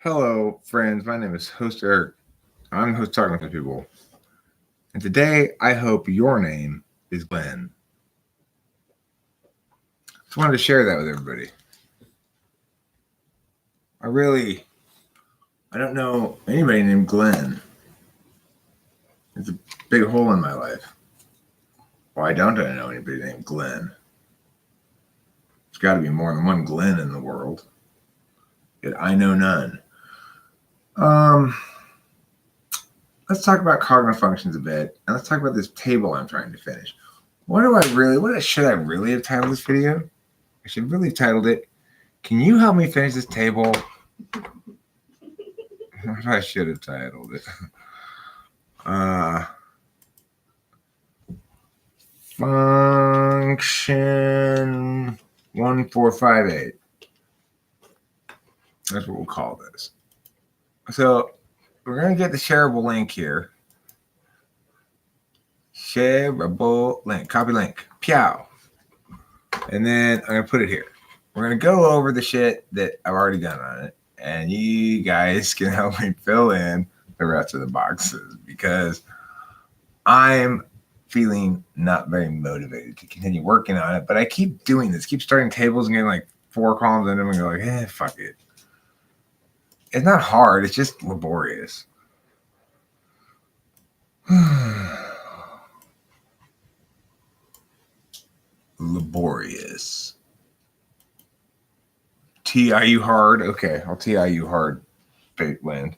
Hello, friends. My name is Host Eric. I'm host talking with people. And today, I hope your name is Glenn. Just wanted to share that with everybody. I don't know anybody named Glenn. It's a big hole in my life. Why don't I know anybody named Glenn? There's got to be more than one Glenn in the world. Yet I know none. Let's talk about cognitive functions a bit, and let's talk about this table I'm trying to finish. What should I really have titled this video? I should really have titled it, "Can you help me finish this table?" What I should have titled it. Function 1458. That's what we'll call this. So we're going to get the shareable link here. Shareable link. Copy link. Pew. And then I'm going to put it here. We're going to go over the shit that I've already done on it. And you guys can help me fill in the rest of the boxes because I'm feeling not very motivated to continue working on it. But I keep doing this. Keep starting tables and getting like 4 columns in them and go like, fuck it. It's not hard. It's just laborious. Laborious. TIU hard. Okay, I'll TIU hard. Fate wind.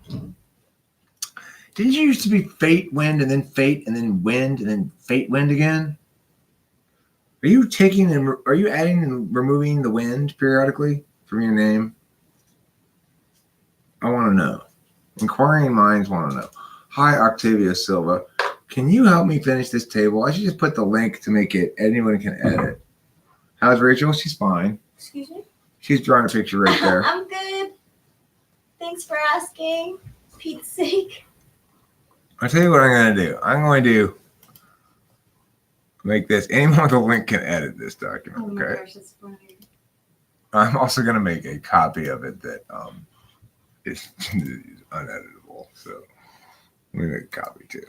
Didn't you used to be fate wind and then fate and then wind and then fate wind again? Are you adding and removing the wind periodically from your name? I want to know. Inquiring minds want to know. Hi, Octavia Silva. Can you help me finish this table? I should just put the link to make it. Anyone can edit. How's Rachel? She's fine. Excuse me? She's drawing a picture right there. I'm good. Thanks for asking. Pete's sake. I'll tell you what I'm going to do. I'm going to make this. Anyone with a link can edit this document. Oh my gosh, that's funny. I'm also going to make a copy of it that is uneditable. So let me make a copy too.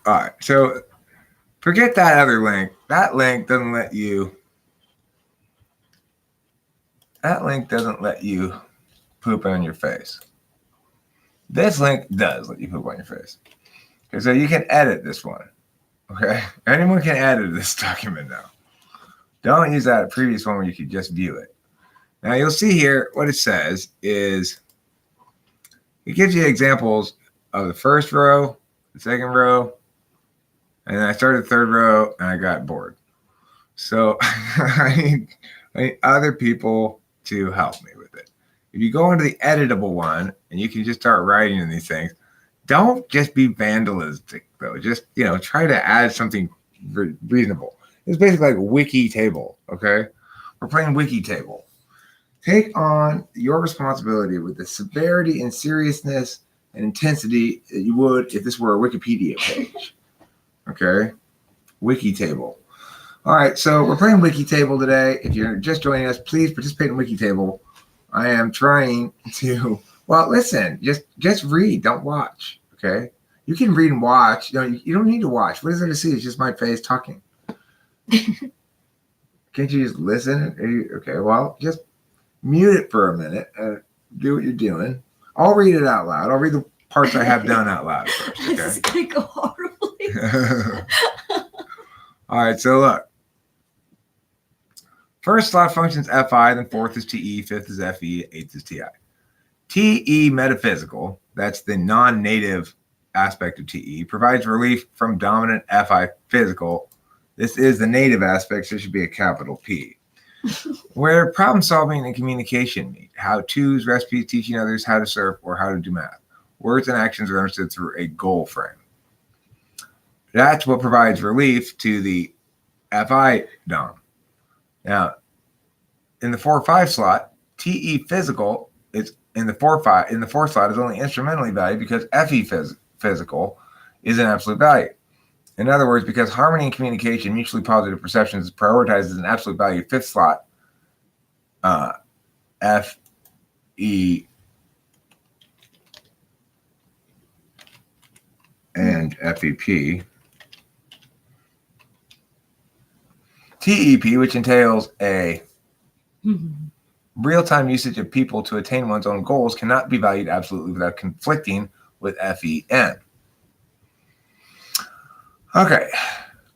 All right. So forget that other link. That link doesn't let you poop on your face. This link does let you poop on your face. Okay, so you can edit this one. Okay? Anyone can edit this document now. Don't use that previous one where you could just view it. Now you'll see here what it says is it gives you examples of the first row, the second row, and then I started the third row and I got bored. So I need other people to help me with it. If you go into the editable one and you can just start writing in these things, don't just be vandalistic though. Just, try to add something reasonable. It's basically like wiki table, okay? We're playing wiki table. Take on your responsibility with the severity and seriousness and intensity that you would if this were a Wikipedia page, okay? Wiki table. All right, so we're playing wiki table today. If you're just joining us, please participate in wiki table. I am trying to, listen, just read, don't watch, okay? You can read and watch. You don't need to watch. What is there to see? It's just my face talking. Can't you just listen? Okay, well, just mute it for a minute and do what you're doing. I'll read it out loud. I'll read the parts I have done out loud first, okay? This is going to go horribly. All right, so look. First slot functions FI, then fourth is TE, fifth is FE, eighth is TI. TE metaphysical, that's the non-native aspect of TE, provides relief from dominant FI physical. This is the native aspect, so it should be a capital P. Where problem solving and communication meet, how-tos, recipes, teaching others how to surf or how to do math. Words and actions are understood through a goal frame. That's what provides relief to the FI DOM. Now, in the 4-5 slot, TE physical is in the 4 slot is only instrumentally valued because FE physical is an absolute value. In other words, because harmony and communication, mutually positive perceptions, is prioritized as an absolute value, fifth slot, F, E, and FEP. TEP, which entails a real-time usage of people to attain one's own goals, cannot be valued absolutely without conflicting with FEN. Okay.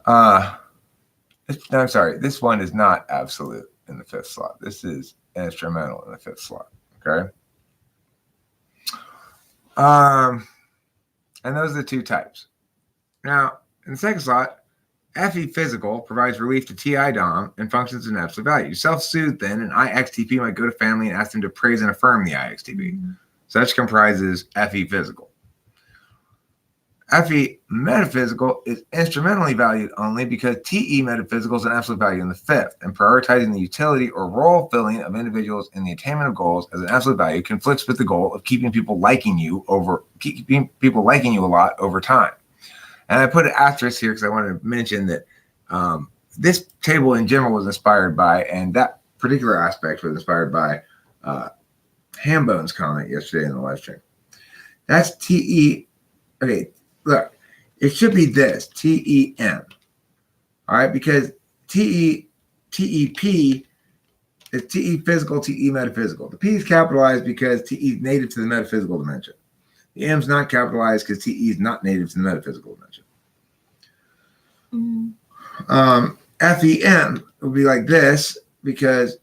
I'm sorry. This one is not absolute in the fifth slot. This is instrumental in the fifth slot. Okay. And those are the two types. Now, in the second slot, FE physical provides relief to TI Dom and functions as an absolute value. Self-soothe then, and IXTP might go to family and ask them to praise and affirm the IXTP. Such comprises FE physical. FE metaphysical is instrumentally valued only because TE metaphysical is an absolute value in the fifth, and prioritizing the utility or role filling of individuals in the attainment of goals as an absolute value conflicts with the goal of keeping people liking you a lot over time. And I put an asterisk here because I wanted to mention that this table in general was inspired by, and that particular aspect was inspired by Hambone's comment yesterday in the live stream. That's TE. Okay, look, it should be this, TEM. All right, because TEP is TE physical, TE metaphysical. The P is capitalized because TE is native to the metaphysical dimension. The M is not capitalized because TE is not native to the metaphysical dimension. FEM would be like this because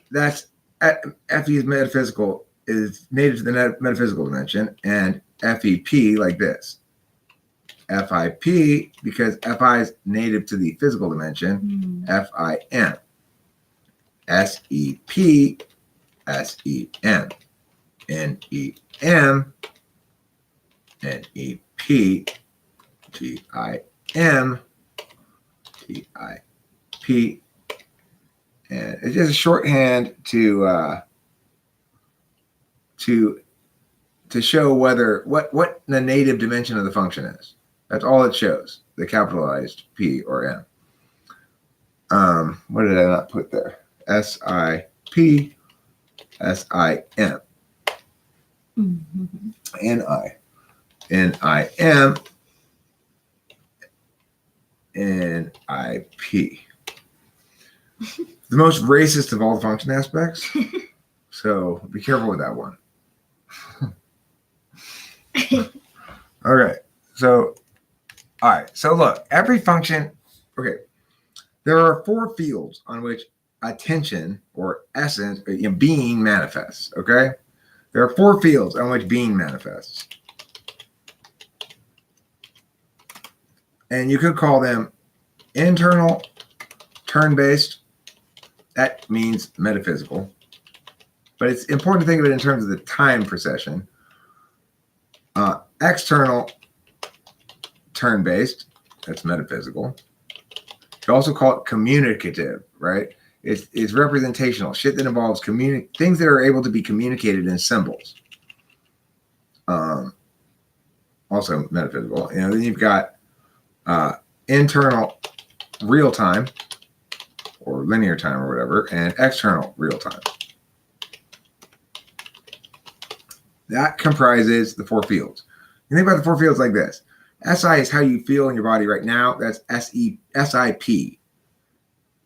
that's FE is metaphysical, is native to the metaphysical dimension, and FEP like this. FIP because FI is native to the physical dimension, FIN. SEP, SEN. NEM, NEP, TIM, TIP. And it's just a shorthand to show whether what the native dimension of the function is. That's all it shows, the capitalized P or M. What did I not put there? SIP, SIM. NI, NIM, NIP. The most racist of all the function aspects. So be careful with that one. Okay. So, all right. So look, every function, okay. There are 4 fields on which attention or essence, being manifests. Okay. There are 4 fields on which being manifests. And you could call them internal, turn-based. That means metaphysical. But it's important to think of it in terms of the time procession. External, turn-based. That's metaphysical. You can also call it communicative, right? It's representational. Shit that involves things that are able to be communicated in symbols. Also metaphysical. Then you've got internal real time or linear time or whatever, and external real time. That comprises the 4 fields. You think about the 4 fields like this. SI is how you feel in your body right now. That's SIP.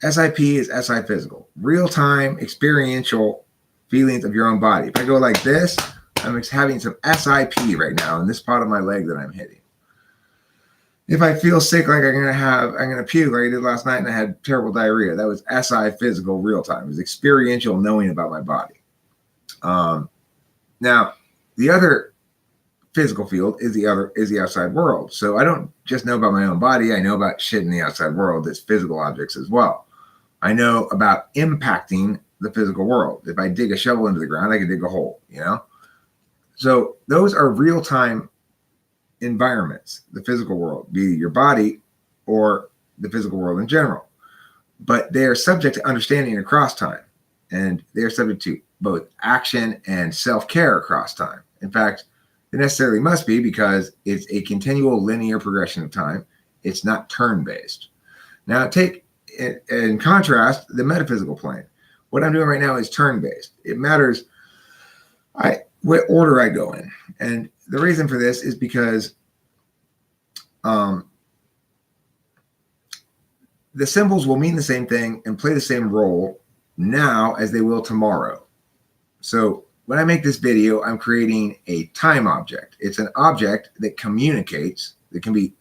SIP is SI physical. Real-time experiential feelings of your own body. If I go like this, I'm having some SIP right now in this part of my leg that I'm hitting. If I feel sick, like I'm gonna puke like I did last night and I had terrible diarrhea, that was SI physical real time. It was experiential knowing about my body. Now, the other physical field is the outside world. So I don't just know about my own body. I know about shit in the outside world that's physical objects as well. I know about impacting the physical world. If I dig a shovel into the ground, I can dig a hole, So those are real-time environments, the physical world, be it your body or the physical world in general. But they are subject to understanding across time. And they are subject to both action and self-care across time. In fact, it necessarily must be because it's a continual linear progression of time. It's not turn-based. Now take, in contrast, the metaphysical plane. What I'm doing right now is turn-based. It matters what order I go in. And the reason for this is because the symbols will mean the same thing and play the same role now as they will tomorrow. So when I make this video, I'm creating a time object. It's an object that communicates, that can be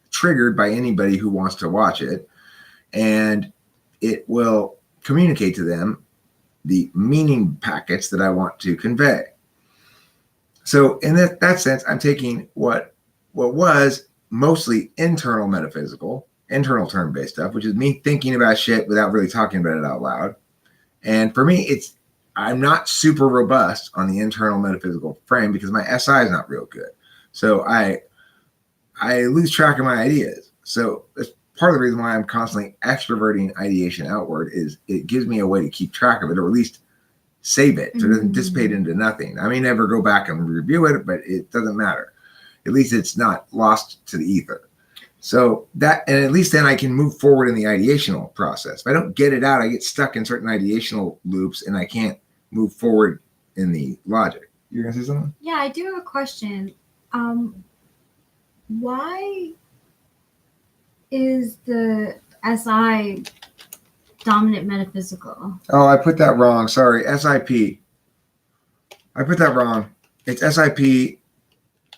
triggered by anybody who wants to watch it, and it will communicate to them the meaning packets that I want to convey. So in that sense, I'm taking what was mostly internal metaphysical, internal term-based stuff, which is me thinking about shit without really talking about it out loud. And for me, I'm not super robust on the internal metaphysical frame because my SI is not real good. So I lose track of my ideas. So that's part of the reason why I'm constantly extroverting ideation outward, is it gives me a way to keep track of it, or at least save it so it doesn't dissipate into nothing. I may never go back and review it, but it doesn't matter. At least it's not lost to the ether. So that, and at least then I can move forward in the ideational process. If I don't get it out, I get stuck in certain ideational loops and I can't move forward in the logic. You're gonna say something? Yeah, I do have a question. Why is the SI dominant metaphysical? Oh, I put that wrong. Sorry. SIP. I put that wrong. It's SIP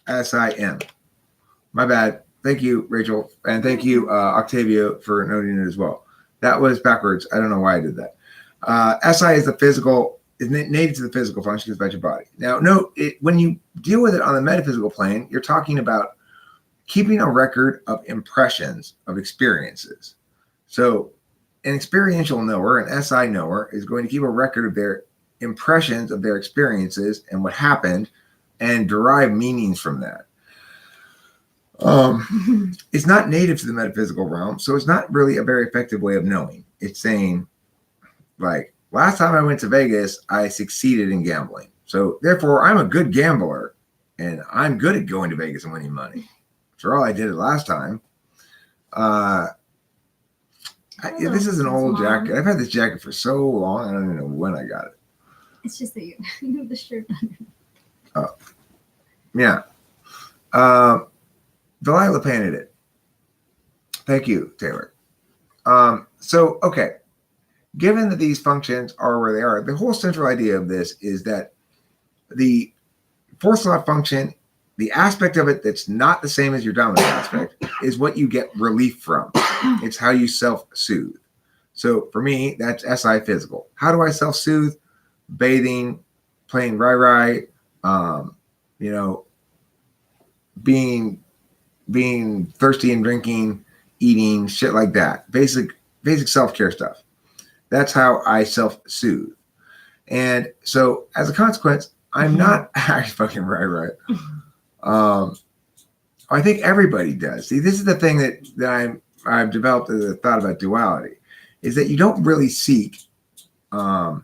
SIM. My bad. Thank you, Rachel. And thank you, Octavio, for noting it as well. That was backwards. I don't know why I did that. SI is the physical, is native to the physical function about your body. Now, note, when you deal with it on the metaphysical plane, you're talking about keeping a record of impressions, of experiences. So an experiential knower, an SI knower, is going to keep a record of their impressions of their experiences and what happened and derive meanings from that. It's not native to the metaphysical realm, so it's not really a very effective way of knowing. It's saying, like, last time I went to Vegas, I succeeded in gambling. So therefore, I'm a good gambler, and I'm good at going to Vegas and winning money. After all, I did it last time. This is an old jacket. I've had this jacket for so long, I don't even know when I got it. It's just that you have the shirt on. Oh, yeah. Delilah painted it. Thank you, Taylor. So, okay. Given that these functions are where they are, the whole central idea of this is that the fourth slot function, the aspect of it that's not the same as your dominant aspect, is what you get relief from. It's how you self-soothe. So for me, that's SI physical. How do I self-soothe? Bathing, playing rai-rai, being thirsty and drinking, eating, shit like that. Basic self-care stuff. That's how I self-soothe. And so as a consequence, I'm not actually fucking right. I think everybody does. See, this is the thing that I've developed as a thought about duality, is that you don't really seek the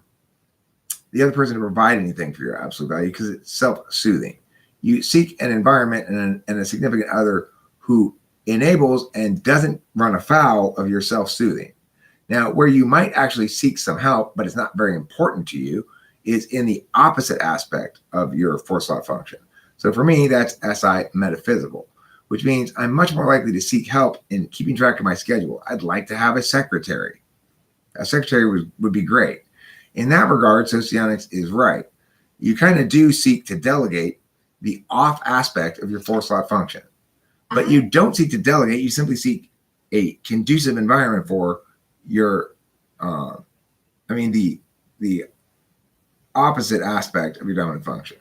other person to provide anything for your absolute value because it's self-soothing. You seek an environment and a significant other who enables and doesn't run afoul of your self-soothing. Now, where you might actually seek some help, but it's not very important to you, is in the opposite aspect of your fourth slot function. So for me, that's SI metaphysical, which means I'm much more likely to seek help in keeping track of my schedule. I'd like to have a secretary. A secretary would be great. In that regard, Socionics is right. You kind of do seek to delegate the off aspect of your fourth slot function. But you don't seek to delegate. You simply seek a conducive environment for your, the opposite aspect of your dominant function.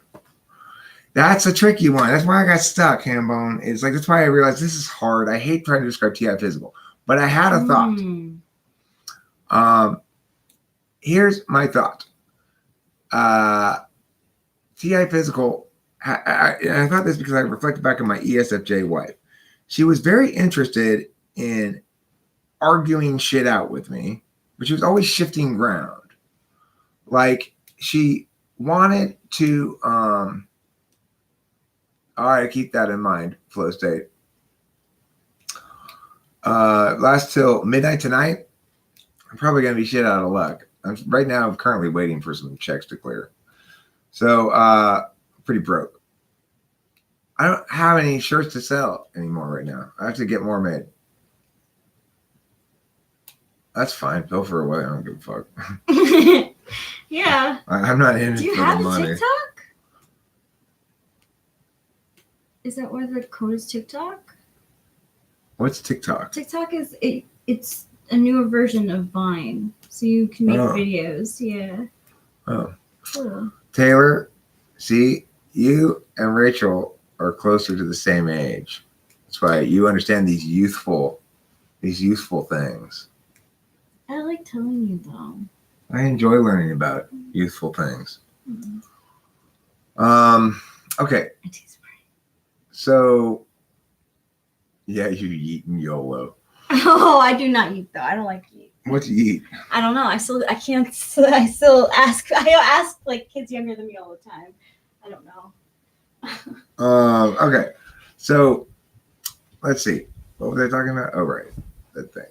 That's a tricky one. That's why I got stuck, Hambone. It's like, that's why I realized this is hard. I hate trying to describe TI physical, but I had a thought. Here's my thought. TI physical, I thought this because I reflected back on my ESFJ wife. She was very interested in arguing shit out with me, but she was always shifting ground. Like, she wanted to, all right, keep that in mind, flow state. Last till midnight tonight. I'm probably gonna be shit out of luck. Right now, I'm currently waiting for some checks to clear. So, pretty broke. I don't have any shirts to sell anymore right now. I have to get more made. That's fine. Go for away. I don't give a fuck. Yeah. I'm not in it Do you for the have a money. TikTok? Is that where the code is TikTok? What's TikTok? TikTok is it's a newer version of Vine. So you can make Oh. videos. Yeah. Oh, Cool. Taylor, see, you and Rachel are closer to the same age. That's why you understand these youthful things. I like telling you though. I enjoy learning about youthful things. Mhm. Okay, It is right. so yeah, you eat and YOLO. Oh, I do not eat though. I don't like to eat. What do you eat? I don't know. I still ask. I ask like kids younger than me all the time. I don't know. Okay, so let's see. What was I talking about? Oh, right, that thing.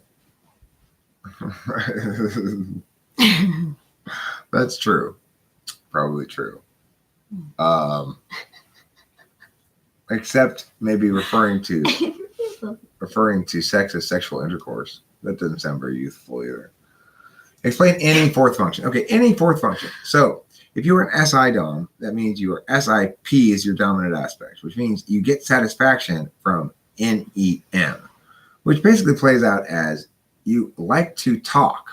That's true. Probably true. Except maybe referring to sex as sexual intercourse. That doesn't sound very youthful either. Explain any fourth function. Okay, any fourth function. So if you were an SI dom, that means your SIP is your dominant aspect, which means you get satisfaction from NEM, which basically plays out as you like to talk,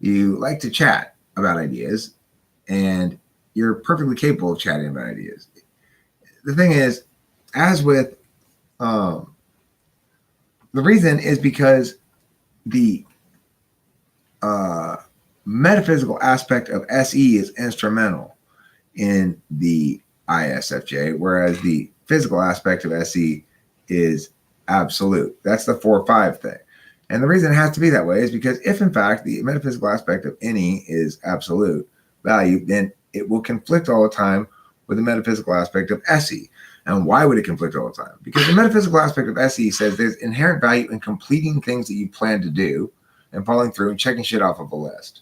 you like to chat about ideas, and you're perfectly capable of chatting about ideas. The thing is, as with the reason is because the metaphysical aspect of SE is instrumental in the ISFJ, whereas the physical aspect of SE is absolute. That's the 4-5 thing. And the reason it has to be that way is because if, in fact, the metaphysical aspect of any is absolute value, then it will conflict all the time with the metaphysical aspect of SE. And why would it conflict all the time? Because the metaphysical aspect of SE says there's inherent value in completing things that you plan to do and following through and checking shit off of a list.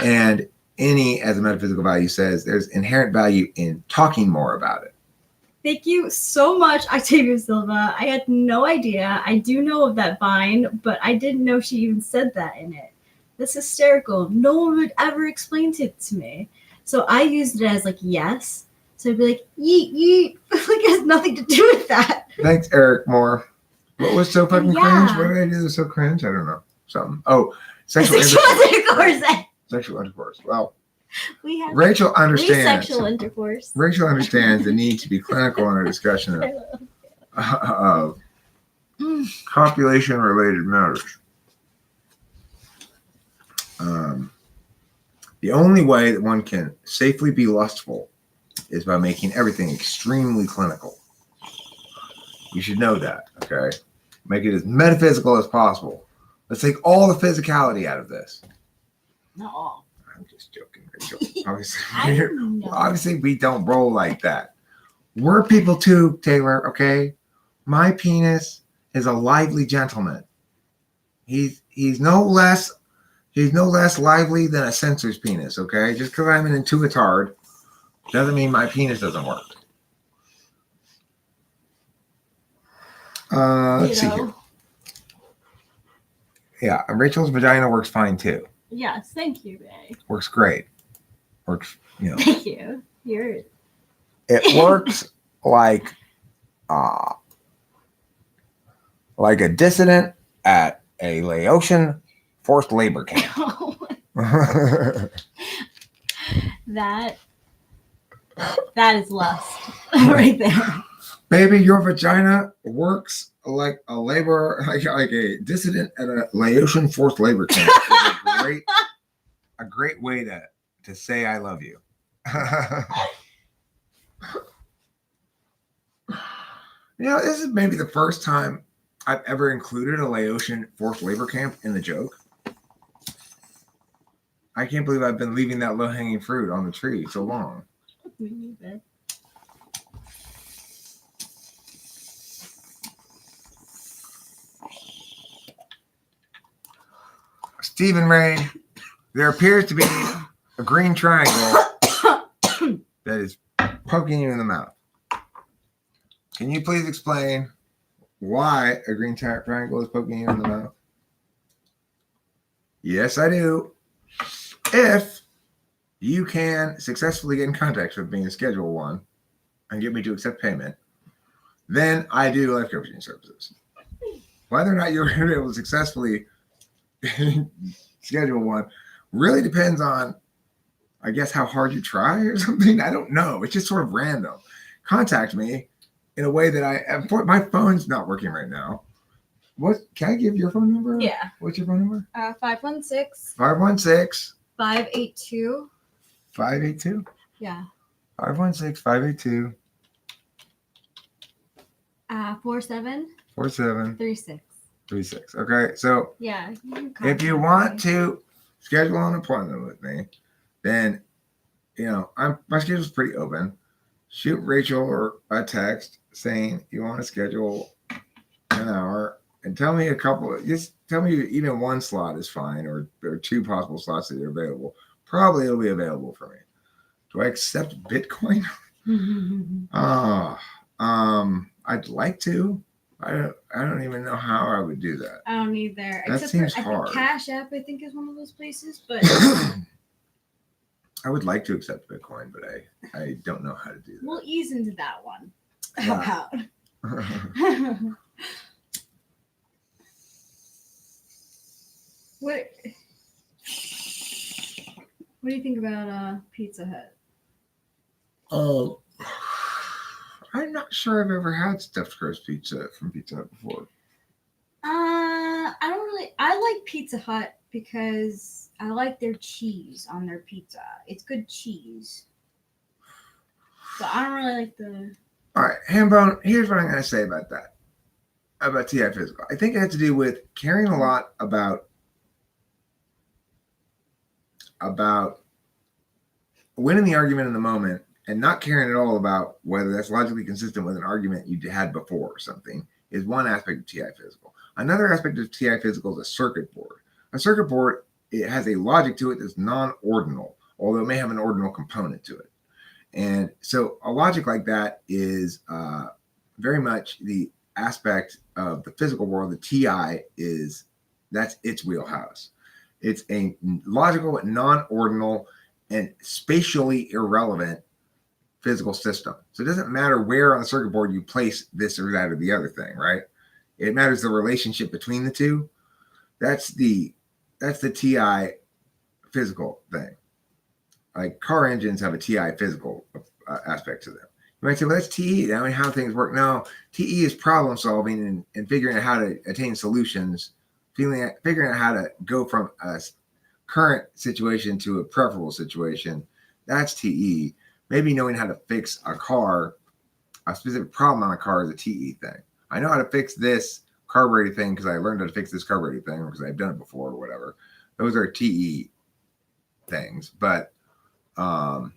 And any, as a metaphysical value says, there's inherent value in talking more about it. Thank you so much, Octavia Silva. I had no idea. I do know of that Vine, but I didn't know she even said that in it. That's hysterical. No one would ever explain it to me. So I used it as like yes. So I'd be like, yeet, yeet. Like it has nothing to do with that. Thanks, Eric Moore. What was so fucking Yeah. cringe? What did I do that was so cringe? I don't know. Something. Oh, sexual intercourse. Well, We have Rachel understands. sexual intercourse. Rachel understands the need to be clinical in our discussion of population-related matters. The only way that one can safely be lustful is by making everything extremely clinical. You should know that, okay? Make it as metaphysical as possible. Let's take all the physicality out of this. No. I'm just joking, Rachel. Obviously, I don't know. obviously, we don't roll like that. We're people too, Taylor, okay? My penis is a lively gentleman. He's no less lively than a censor's penis, okay? Just because I'm an intuitard doesn't mean my penis doesn't work. Let's see here. Yeah, Rachel's vagina works fine too. Yes, thank you, Ray. Works great. Works, Thank you. You're it works like a dissident at a Laotian forced labor camp. that is lust right there. Baby, your vagina works like a labor, like a dissident at a Laotian forced labor camp. It's a great way to say I love you. This is maybe the first time I've ever included a Laotian forced labor camp in the joke. I can't believe I've been leaving that low-hanging fruit on the tree so long. Me neither. Stephen Rain, there appears to be a green triangle that is poking you in the mouth. Can you please explain why a green triangle is poking you in the mouth? Yes, I do. If you can successfully get in contact with me in Schedule 1 and get me to accept payment, then I do life coaching services. Whether or not you're going to be able to successfully Schedule 1 really depends on, I guess, how hard you try or something. I don't know. It's just sort of random. Contact me in a way that my phone's not working right now. What can I give your phone number? Yeah. What's your phone number? 516 516 582. 582. Yeah. 516 582 4736. 4736. Okay. So Yeah. if you want to schedule an appointment with me, then my schedule's pretty open. Shoot Rachel or a text saying you want to schedule an hour and tell me just tell me even one slot is fine or two possible slots that are available. Probably it'll be available for me. Do I accept Bitcoin? I'd like to. I don't even know how I would do that. I don't either. That Except seems for, hard. I think Cash App, I think, is one of those places. But I would like to accept Bitcoin, but I don't know how to do that. we'll ease into that one. How about? What do you think about Pizza Hut? I'm not sure I've ever had stuffed crust pizza from Pizza Hut before. I like Pizza Hut because I like their cheese on their pizza. It's good cheese. But I don't really like the... All right, Hambone, here's what I'm going to say about that. About TI Physical. I think it had to do with caring a lot about winning the argument in the moment and not caring at all about whether that's logically consistent with an argument you had before or something is one aspect of TI Physical. Another aspect of TI Physical is a circuit board. A circuit board, it has a logic to it that's non-ordinal, although it may have an ordinal component to it. And so a logic like that is very much the aspect of the physical world. The TI that's its wheelhouse. It's a logical, non-ordinal, and spatially irrelevant physical system. So it doesn't matter where on the circuit board you place this or that or the other thing, right? It matters the relationship between the two. That's the TI physical thing. Like car engines have a TI physical aspect to them. You might say, well, that's TE. I mean, how things work. No, TE is problem solving and figuring out how to attain solutions, figuring out how to go from a current situation to a preferable situation. That's TE. Maybe knowing how to fix a car, a specific problem on a car is a TE thing. I know how to fix this carburetor thing because I learned how to fix this carburetor thing or because I've done it before or whatever. Those are TE things. But yeah,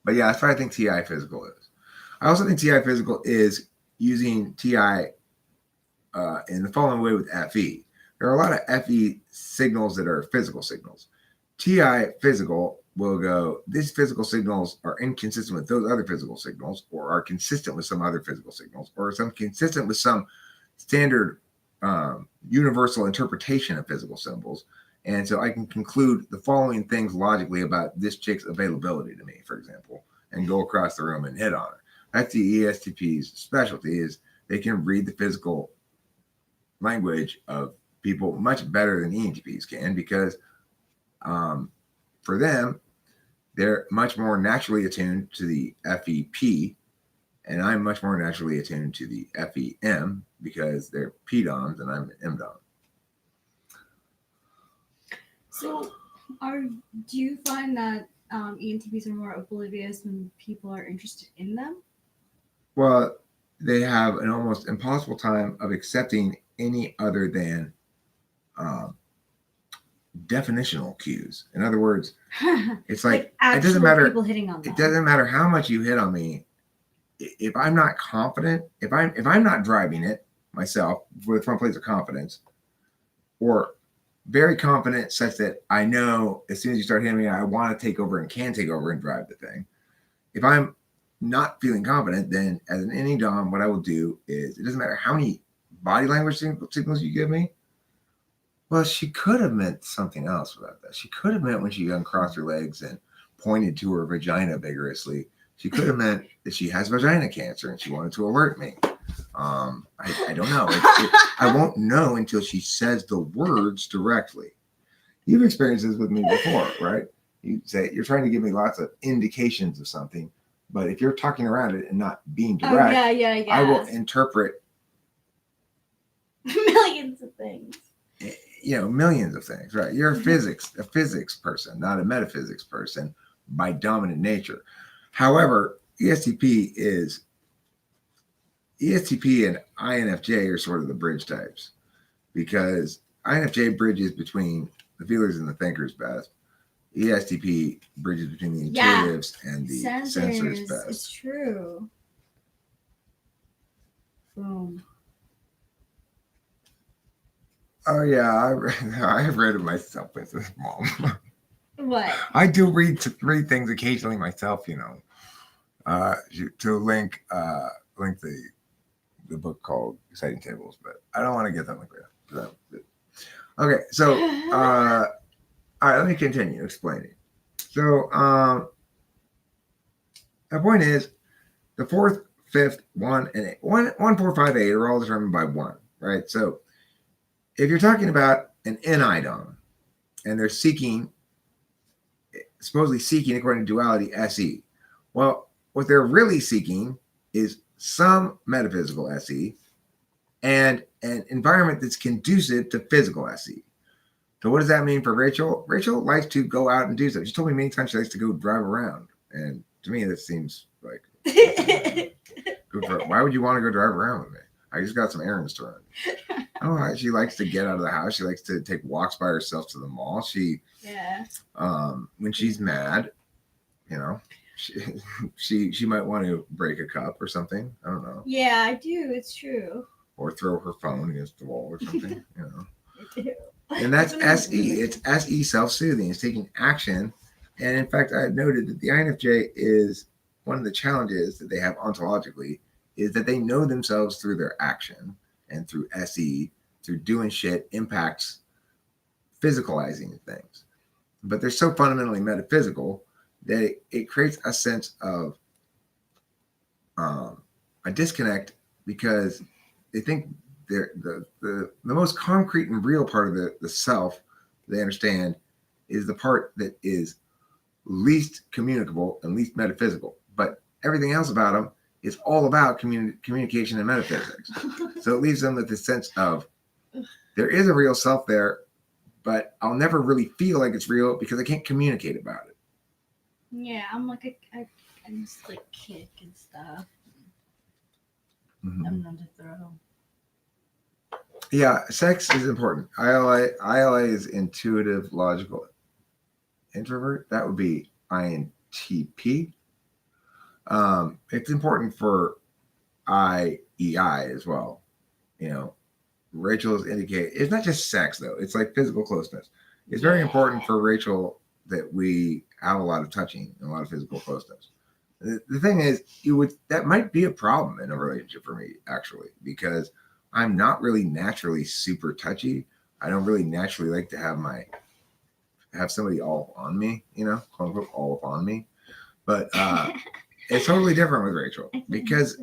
that's what I think TI physical is. I also think TI physical is using TI in the following way with FE. There are a lot of FE signals that are physical signals. TI physical will go, these physical signals are inconsistent with those other physical signals, or are consistent with some other physical signals, or some consistent with some standard universal interpretation of physical symbols. And so I can conclude the following things logically about this chick's availability to me, for example, and go across the room and hit on her. That's the ESTP's specialty, is they can read the physical language of people much better than ENTPs can, because for them, they're much more naturally attuned to the FEP, and I'm much more naturally attuned to the FEM because they're PDOMs and I'm an MDOM. So, do you find that ENTPs are more oblivious when people are interested in them? Well, they have an almost impossible time of accepting any other than definitional cues. In other words, it's like it doesn't matter. People hitting on them. It doesn't matter how much you hit on me. if I'm not confident, if I'm not driving it myself from a place of confidence, or very confident such that I know as soon as you start hitting me, I want to take over and can take over and drive the thing. If I'm not feeling confident, then as an any dom, what I will do is, it doesn't matter how many body language signals you give me. Well, she could have meant something else about that. She could have meant when she uncrossed her legs and pointed to her vagina vigorously. She could have meant that she has vagina cancer and she wanted to alert me. I don't know. I won't know until she says the words directly. You've experienced this with me before, right? You say you're trying to give me lots of indications of something, but if you're talking around it and not being direct, yeah. I will interpret millions of things. Millions of things, right? You're a physics person, not a metaphysics person by dominant nature. However, ESTP and INFJ are sort of the bridge types, because INFJ bridges between the feelers and the thinkers best. ESTP bridges between the intuitives and the sensors best. It's true. Boom. Oh yeah, I have read it myself with this mom. What? I do read things occasionally myself, to link the book called Exciting Tables, but I don't want to get that like that. Okay, so all right, let me continue explaining. So the point is, the 4th, 5th, 1, and 8, 1, 4, 5, 8 are all determined by 1, right? So if you're talking about an NI-DOM and they're supposedly seeking, according to duality, SE, well, what they're really seeking is some metaphysical SE and an environment that's conducive to physical SE. So what does that mean for Rachel? Rachel likes to go out and do stuff. She told me many times she likes to go drive around. And to me, that seems like, why would you want to go drive around with me? I just got some errands to run. Oh, she likes to get out of the house. She likes to take walks by herself to the mall. When she's mad, she might want to break a cup or something. I don't know. Yeah, I do. It's true. Or throw her phone against the wall or something. I do. And that's SE. It's SE, self-soothing. It's taking action. And in fact, I noted that the INFJ is one of the challenges that they have ontologically is that they know themselves through their action, and through SE, through doing shit, impacts physicalizing things. But they're so fundamentally metaphysical that it creates a sense of a disconnect, because they think they're the most concrete and real part of the self they understand is the part that is least communicable and least metaphysical. But everything else about them is all about communication and metaphysics. So it leaves them with this sense of there is a real self there, but I'll never really feel like it's real because I can't communicate about it. Yeah, I'm like I just like kick and stuff. Mm-hmm. I'm not to throw. Yeah, sex is important. ILA is intuitive, logical. Introvert, that would be INTP. It's important for IEI as well. Rachel's indicate it's not just sex though. It's like physical closeness. It's very important for Rachel that we have a lot of touching and a lot of physical closeness. The thing is, that might be a problem in a relationship for me, actually, because I'm not really naturally super touchy. I don't really naturally like to have somebody all on me, quote unquote, all up on me. But it's totally different with Rachel, because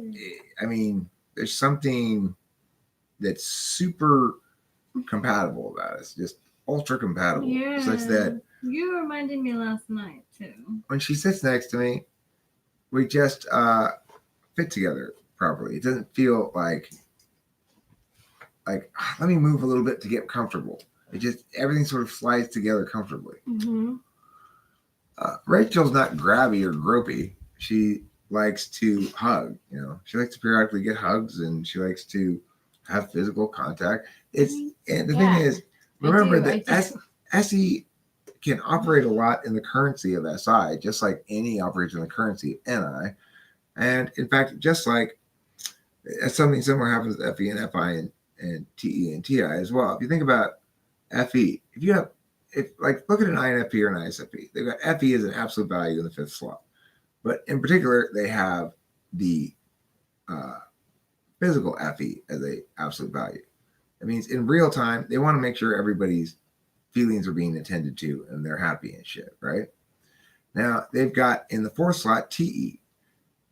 there's something that's super compatible about us, just ultra compatible, such that you reminded me last night too. When she sits next to me, we just fit together properly. It doesn't feel like let me move a little bit to get comfortable. It just, everything sort of slides together comfortably. Mm-hmm. Rachel's not grabby or gropey. She likes to hug, she likes to periodically get hugs, and she likes to have physical contact. And the thing is, remember that SE can operate a lot in the currency of SI, just like any operates in the currency of NI. And in fact, just like something similar happens with FE and FI and TE and TI as well. If you think about FE, look at an INFP or an ISFP, they've got FE as an absolute value in the fifth slot. But in particular, they have the physical FE as a absolute value. That means in real time, they want to make sure everybody's feelings are being attended to and they're happy and shit, right? Now, they've got in the fourth slot TE.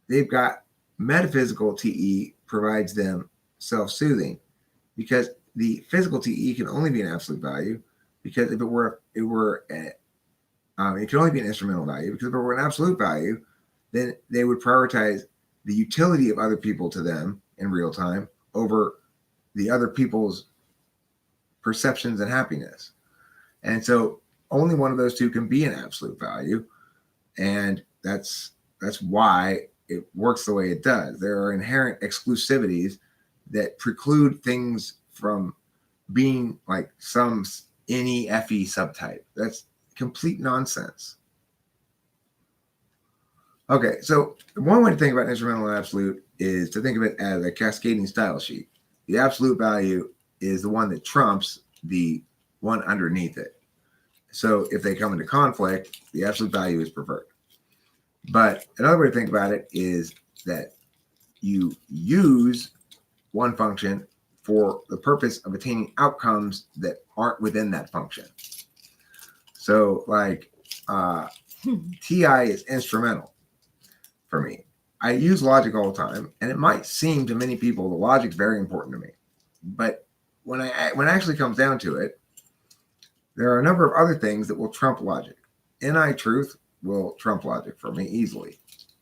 They've got metaphysical TE provides them self-soothing because the physical TE can only be an absolute value because if it can only be an instrumental value because if it were an absolute value, then they would prioritize the utility of other people to them in real time over the other people's perceptions and happiness. And so only one of those two can be an absolute value. And that's why it works the way it does. There are inherent exclusivities that preclude things from being like some NEFE subtype. That's complete nonsense. Okay, so one way to think about instrumental and absolute is to think of it as a cascading style sheet. The absolute value is the one that trumps the one underneath it. So if they come into conflict, the absolute value is preferred. But another way to think about it is that you use one function for the purpose of attaining outcomes that aren't within that function. So like TI is instrumental for me. I use logic all the time, and it might seem to many people the logic's very important to me. But when it actually comes down to it, there are a number of other things that will trump logic. NI truth will trump logic for me easily.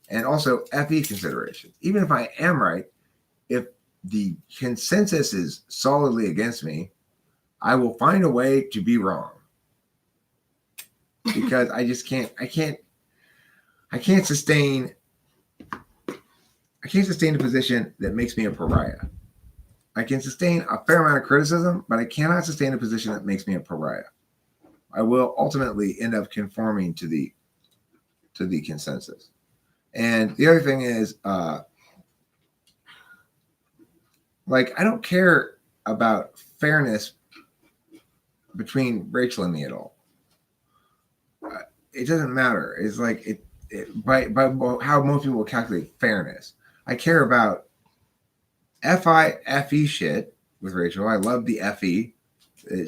And also FE considerations. Even if I am right, if the consensus is solidly against me, I will find a way to be wrong. Because I can't sustain a position that makes me a pariah. I can sustain a fair amount of criticism, but I cannot sustain a position that makes me a pariah. I will ultimately end up conforming to the consensus. And the other thing is, I don't care about fairness between Rachel and me at all. It doesn't matter. It's like by how most people calculate fairness. I care about FE shit with Rachel. I love the FE.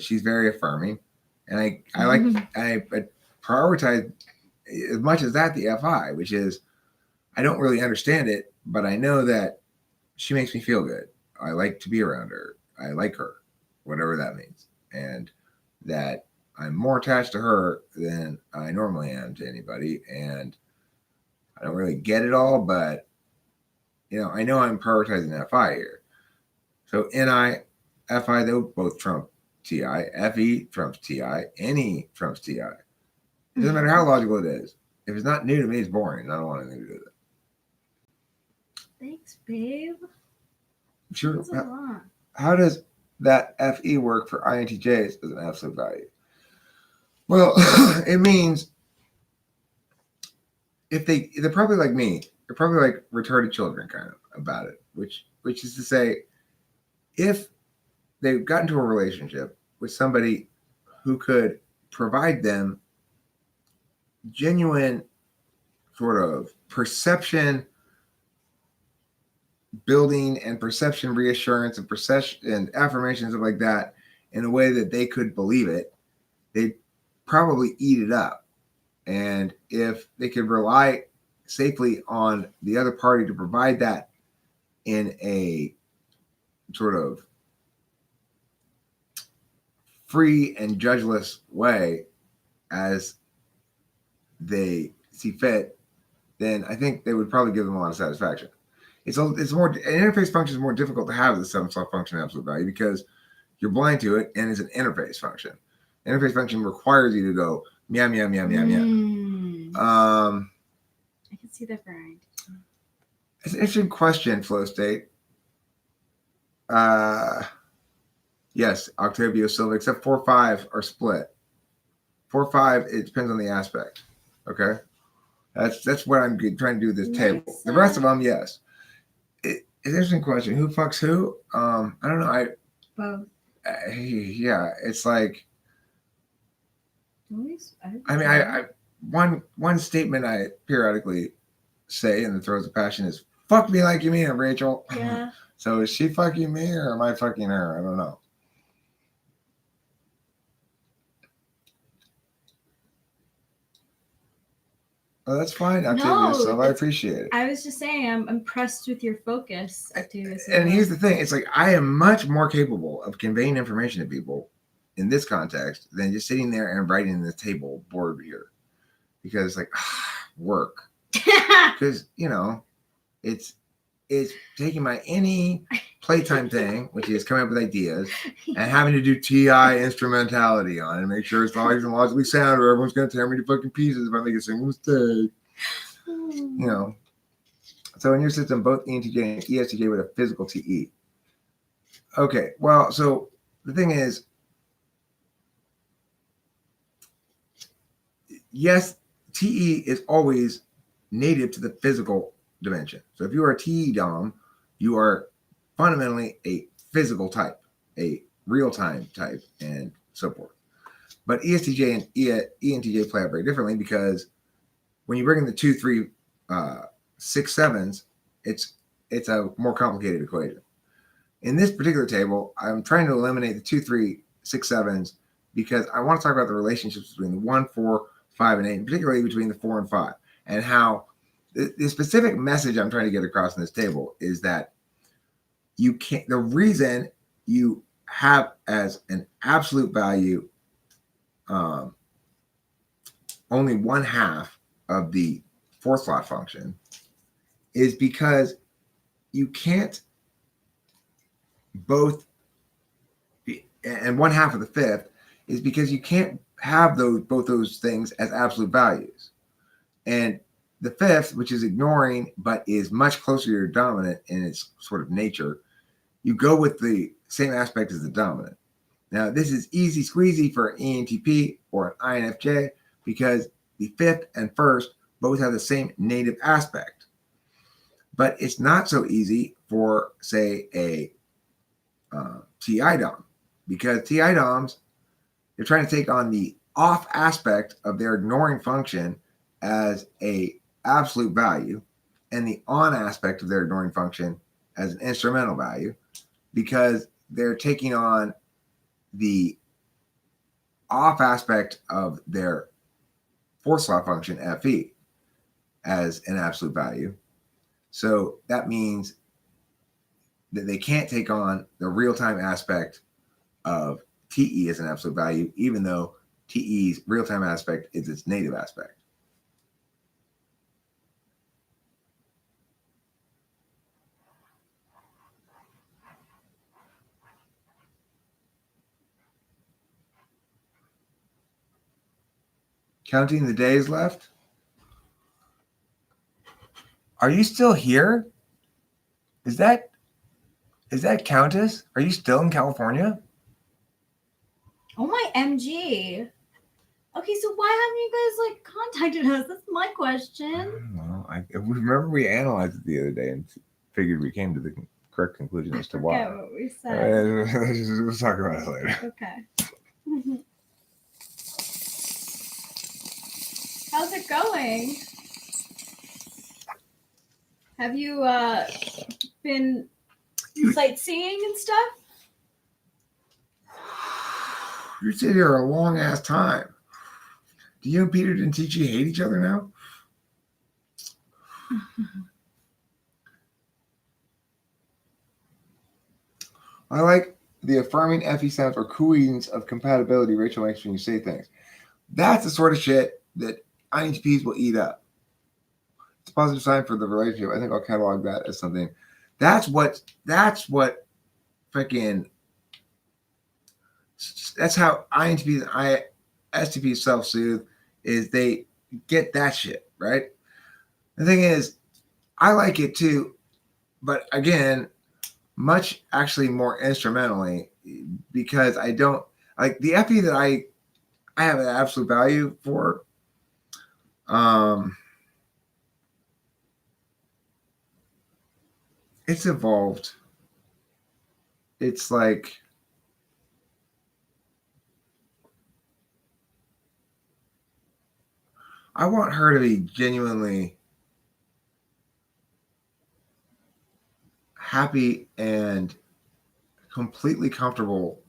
She's very affirming, and I prioritize as much as that the FI, which is I don't really understand it, but I know that she makes me feel good. I like to be around her. I like her, whatever that means, and that I'm more attached to her than I normally am to anybody, and I don't really get it all, but I know I'm prioritizing FI here. So NI, FI, they'll both trump TI. FE trumps TI. NE trumps TI. It doesn't matter how logical it is. If it's not new to me, it's boring. I don't want anything to do with it. Thanks, babe. Sure. That's a lot. How does that FE work for INTJs as an absolute value? Well, it means if they're probably like me, they're probably like retarded children kind of about it, which is to say, if they've gotten into a relationship with somebody who could provide them genuine sort of perception building and perception reassurance and perception and affirmations like that in a way that they could believe it, they'd probably eat it up. And if they could rely safely on the other party to provide that in a sort of free and judgeless way as they see fit, then I think they would probably give them a lot of satisfaction. It's more, an interface function is more difficult to have the sum soft function absolute value because you're blind to it and it's an interface function. Interface function requires you to go meow meow meow meow meow. I can see that variant. It's an interesting question, Flow State. Yes, Octavio Silva, except 4-5 are split. 4-5, it depends on the aspect. Okay. That's what I'm trying to do with this Makes table. The rest of sense. them, yes. It's an interesting question. Who fucks who? I don't know. Both. Yeah, it's like Always. I mean, I one statement I periodically say in the throes of passion is "fuck me like you mean it, Rachel." Yeah. So is she fucking me or am I fucking her? I don't know. Oh, that's fine, Octavius. So I it's- appreciate it. I was just saying, I'm impressed with your focus, Octavius. And here's the thing: it's like I am much more capable of conveying information to people in this context than just sitting there and writing the table board here, because like work. Because it's taking my any playtime thing, which is coming up with ideas, and having to do TI instrumentality on it and make sure it's always logically sound, or everyone's gonna tear me to fucking pieces if I make a single mistake. So in your system, both ENTJ and ESTJ with a physical TE. Okay, well, so the thing is, yes, TE is always native to the physical dimension. So if you are a TE Dom, you are fundamentally a physical type, a real-time type, and so forth. But ESTJ and ENTJ play out very differently because when you bring in the 2, 3, 6, 7s, it's a more complicated equation. In this particular table, I'm trying to eliminate the 2, 3, 6, 7s because I want to talk about the relationships between the 1, 4, 5, and 8, and particularly between the 4 and 5, and how the specific message I'm trying to get across in this table is that you can't. The reason you have as an absolute value only 1/2 of the 4th slot function is because you can't both be, and 1/2 of the 5th is because you can't have both those things as absolute values. And the 5th, which is ignoring but is much closer to your dominant in its sort of nature, you go with the same aspect as the dominant. Now, this is easy squeezy for an ENTP or an INFJ because the 5th and 1st both have the same native aspect. But it's not so easy for, say, a TI Dom, because TI Doms, they're trying to take on the off aspect of their ignoring function as a absolute value and the on aspect of their ignoring function as an instrumental value, because they're taking on the off aspect of their 4th slot function FE as an absolute value. So that means that they can't take on the real-time aspect of TE as an absolute value, even though TE's real-time aspect is its native aspect. Counting the days left. Are you still here? Is that Countess? Are you still in California? Oh my MG. Okay, so why haven't you guys contacted us? That's my question. Well, I remember we analyzed it the other day and figured we came to the correct conclusion as to why. Forget what we said. We'll talk about it later. Okay. How's it going? Have you been sightseeing and stuff? You sit here a long ass time. Do you and Peter didn't teach you hate each other now? I like the affirming FE sounds or cooings of compatibility Rachel makes when you say things. That's the sort of shit that INTPs will eat up. It's a positive sign for the relationship. I think I'll catalog that as something. That's what freaking. That's how INTPs and ISTPs self-soothe, is they get that shit, right? The thing is, I like it too, but again, much actually more instrumentally, because I don't like the FE that I have an absolute value for. it's evolved. It's like I want her to be genuinely happy and completely comfortable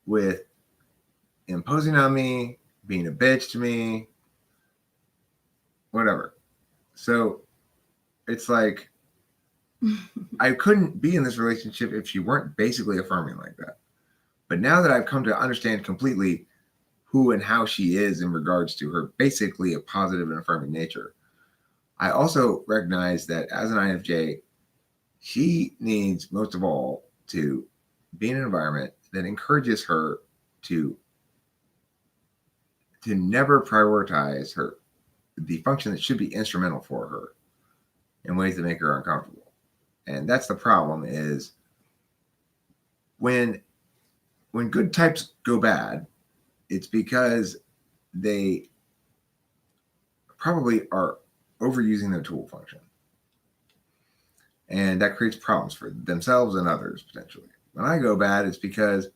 with imposing on me, being a bitch to me, whatever. So it's like I couldn't be in this relationship if she weren't basically affirming like that. But now that I've come to understand completely who and how she is in regards to her basically a positive and affirming nature, I also recognize that as an INFJ, she needs most of all to be in an environment that encourages her to never prioritize the function that should be instrumental for her in ways that make her uncomfortable. And that's the problem is when good types go bad, it's because they probably are overusing their tool function. And that creates problems for themselves and others potentially. When I go bad, it's because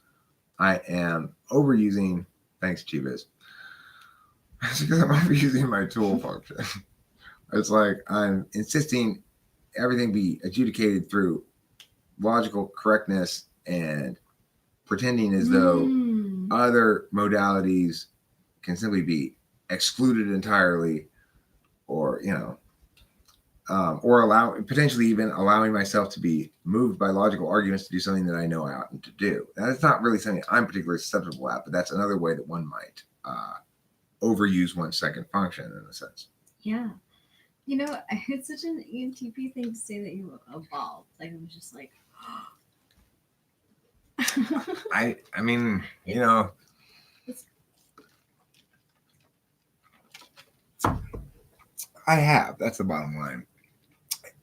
I am overusing, thanks, Chivas. It's because I'm overusing my tool function. It's like I'm insisting everything be adjudicated through logical correctness and pretending as though other modalities can simply be excluded entirely, or or potentially even allowing myself to be moved by logical arguments to do something that I know I oughtn't to do. Now, that's not really something I'm particularly susceptible at, but that's another way that one might overuse one's second function in a sense. Yeah. You know, it's such an ENTP thing to say that you evolved. Like, I'm just like, I mean, I have. That's the bottom line.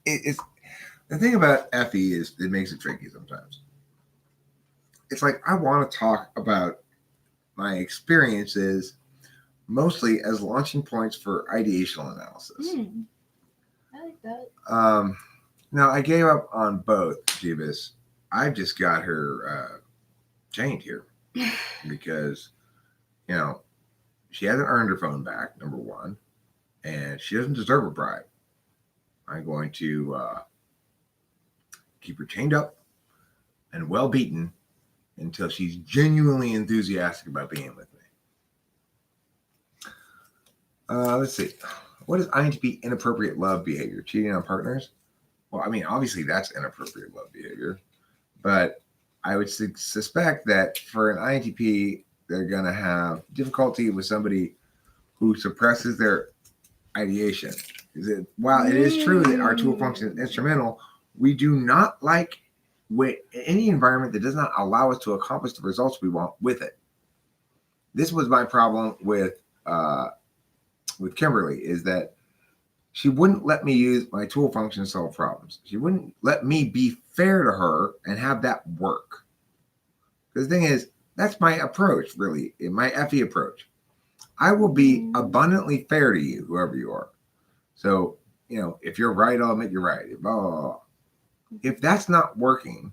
It's the thing about FE is it makes it tricky sometimes. It's like I want to talk about my experiences mostly as launching points for ideational analysis. I like that. Now I gave up on both, Jeebus. I just got her chained here because she hasn't earned her phone back, number one, and she doesn't deserve a bribe. I'm going to keep her chained up and well beaten until she's genuinely enthusiastic about being with me. Let's see. What is INTP inappropriate love behavior? Cheating on partners? Well, I mean, obviously that's inappropriate love behavior, but I would suspect that for an INTP, they're going to have difficulty with somebody who suppresses their ideation. While it is true that our tool function is instrumental, we do not like any environment that does not allow us to accomplish the results we want with it. This was my problem with Kimberly, is that she wouldn't let me use my tool function to solve problems. She wouldn't let me be fair to her and have that work. Because the thing is, that's my approach, really, my FE approach. I will be abundantly fair to you, whoever you are. So, if you're right, I'll admit you're right. Blah, blah, blah. If that's not working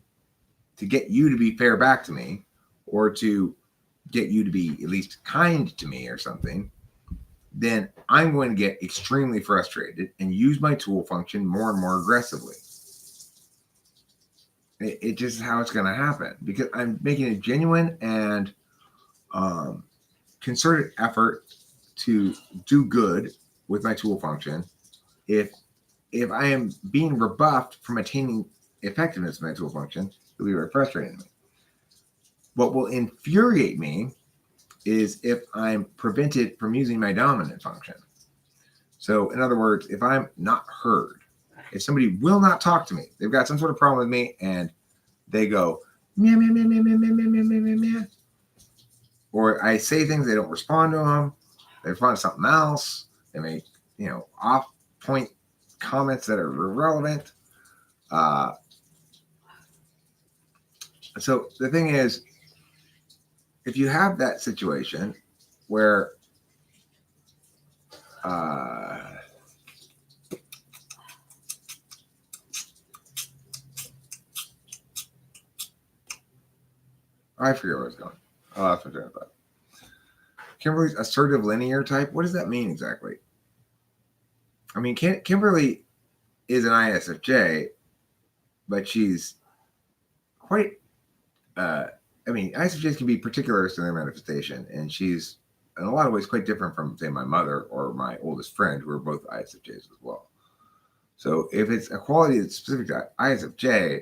to get you to be fair back to me, or to get you to be at least kind to me or something, then I'm going to get extremely frustrated and use my tool function more and more aggressively. It just is how it's going to happen, because I'm making a genuine and concerted effort to do good with my tool function. If I am being rebuffed from attaining effectiveness of my tool function, it'll be very frustrating to me. What will infuriate me is if I'm prevented from using my dominant function. So in other words, if I'm not heard, if somebody will not talk to me, they've got some sort of problem with me and they go, meow, meow, meow, meow, meow, meow, meow, meow, meow, meow, or I say things, they don't respond to them, they respond to something else, they make, off point comments that are irrelevant. So the thing is, if you have that situation where I forget where I was going. Oh, that's my train of thought. Kimberly's assertive linear type. What does that mean exactly? I mean, Kimberly is an ISFJ, but she's quite. I mean, ISFJs can be particularist in their manifestation, and she's in a lot of ways quite different from, say, my mother or my oldest friend, who are both ISFJs as well. So, if it's a quality that's specific to ISFJ,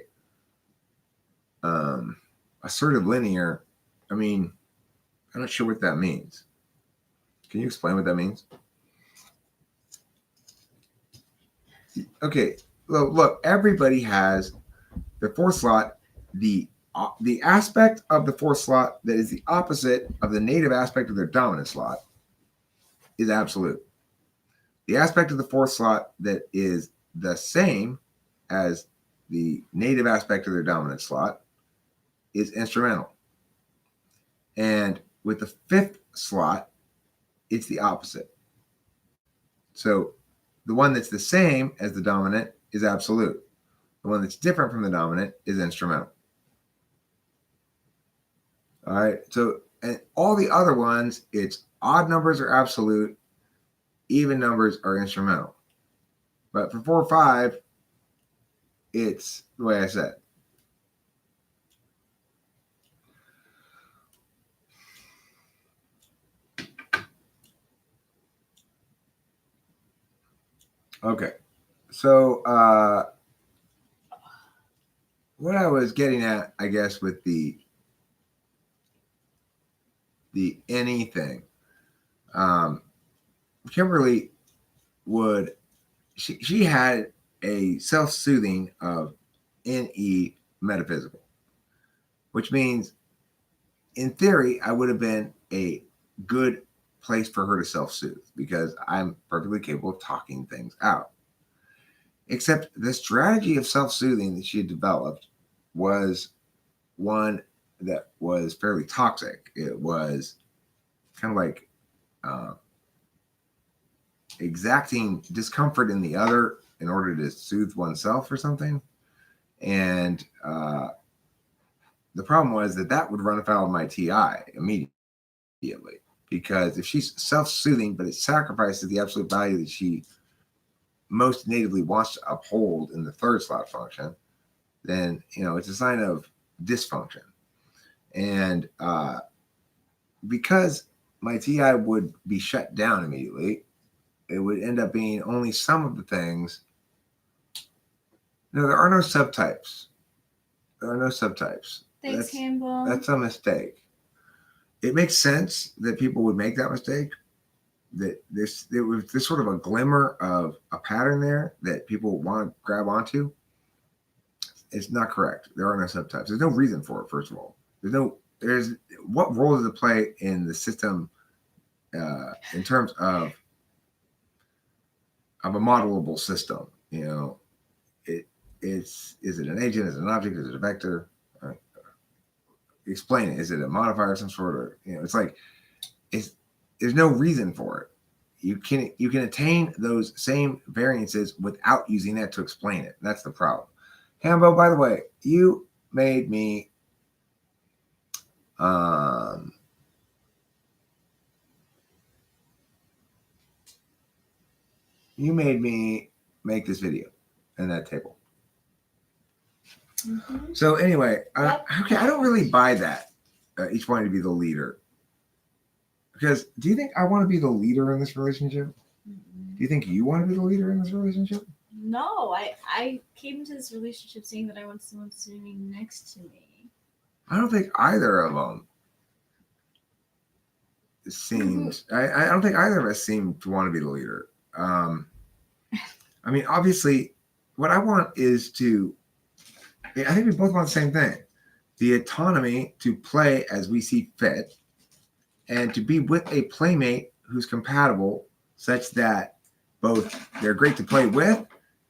assertive linear, I mean, I'm not sure what that means. Can you explain what that means? Okay, well, look, everybody has the fourth slot, the aspect of the fourth slot that is the opposite of the native aspect of their dominant slot is absolute. The aspect of the fourth slot that is the same as the native aspect of their dominant slot is instrumental. And with the fifth slot, it's the opposite. So the one that's the same as the dominant is absolute. The one that's different from the dominant is instrumental. All right. So, and all the other ones, it's odd numbers are absolute, even numbers are instrumental. But for 4 or 5, it's the way I said. Okay. So, what I was getting at, I guess, with the anything, Kimberly would, she had a self-soothing of NE metaphysical, which means in theory, I would have been a good place for her to self-soothe because I'm perfectly capable of talking things out. Except the strategy of self-soothing that she had developed was one that was fairly toxic. It was kind of like exacting discomfort in the other in order to soothe oneself or something. And the problem was that would run afoul of my TI immediately. Because if she's self-soothing, but it sacrifices the absolute value that she most natively wants to uphold in the third slot function, then it's a sign of dysfunction. And because my TI would be shut down immediately, it would end up being only some of the things. No, there are no subtypes. There are no subtypes. Thanks, Campbell. That's a mistake. It makes sense that people would make that mistake. That there was this sort of a glimmer of a pattern there that people want to grab onto. It's not correct. There are no subtypes. There's no reason for it. First of all, there's what role does it play in the system in terms of a modelable system? Is it an agent? Is it an object? Is it a vector? Explain it. Is it a modifier of some sort? Or it's like there's no reason for it. You can attain those same variances without using that to explain it. That's the problem. Hambo, by the way, you made me make this video in that table. Mm-hmm. So anyway, okay, I don't really buy that. Each wanting to be the leader. Because do you think I want to be the leader in this relationship? Mm-hmm. Do you think you want to be the leader in this relationship? No, I came into this relationship saying that I want someone sitting next to me. I don't think either of them seemed. I don't think either of us seem to want to be the leader. I mean, obviously, what I want is to. I think we both want the same thing: the autonomy to play as we see fit, and to be with a playmate who's compatible, such that both they're great to play with,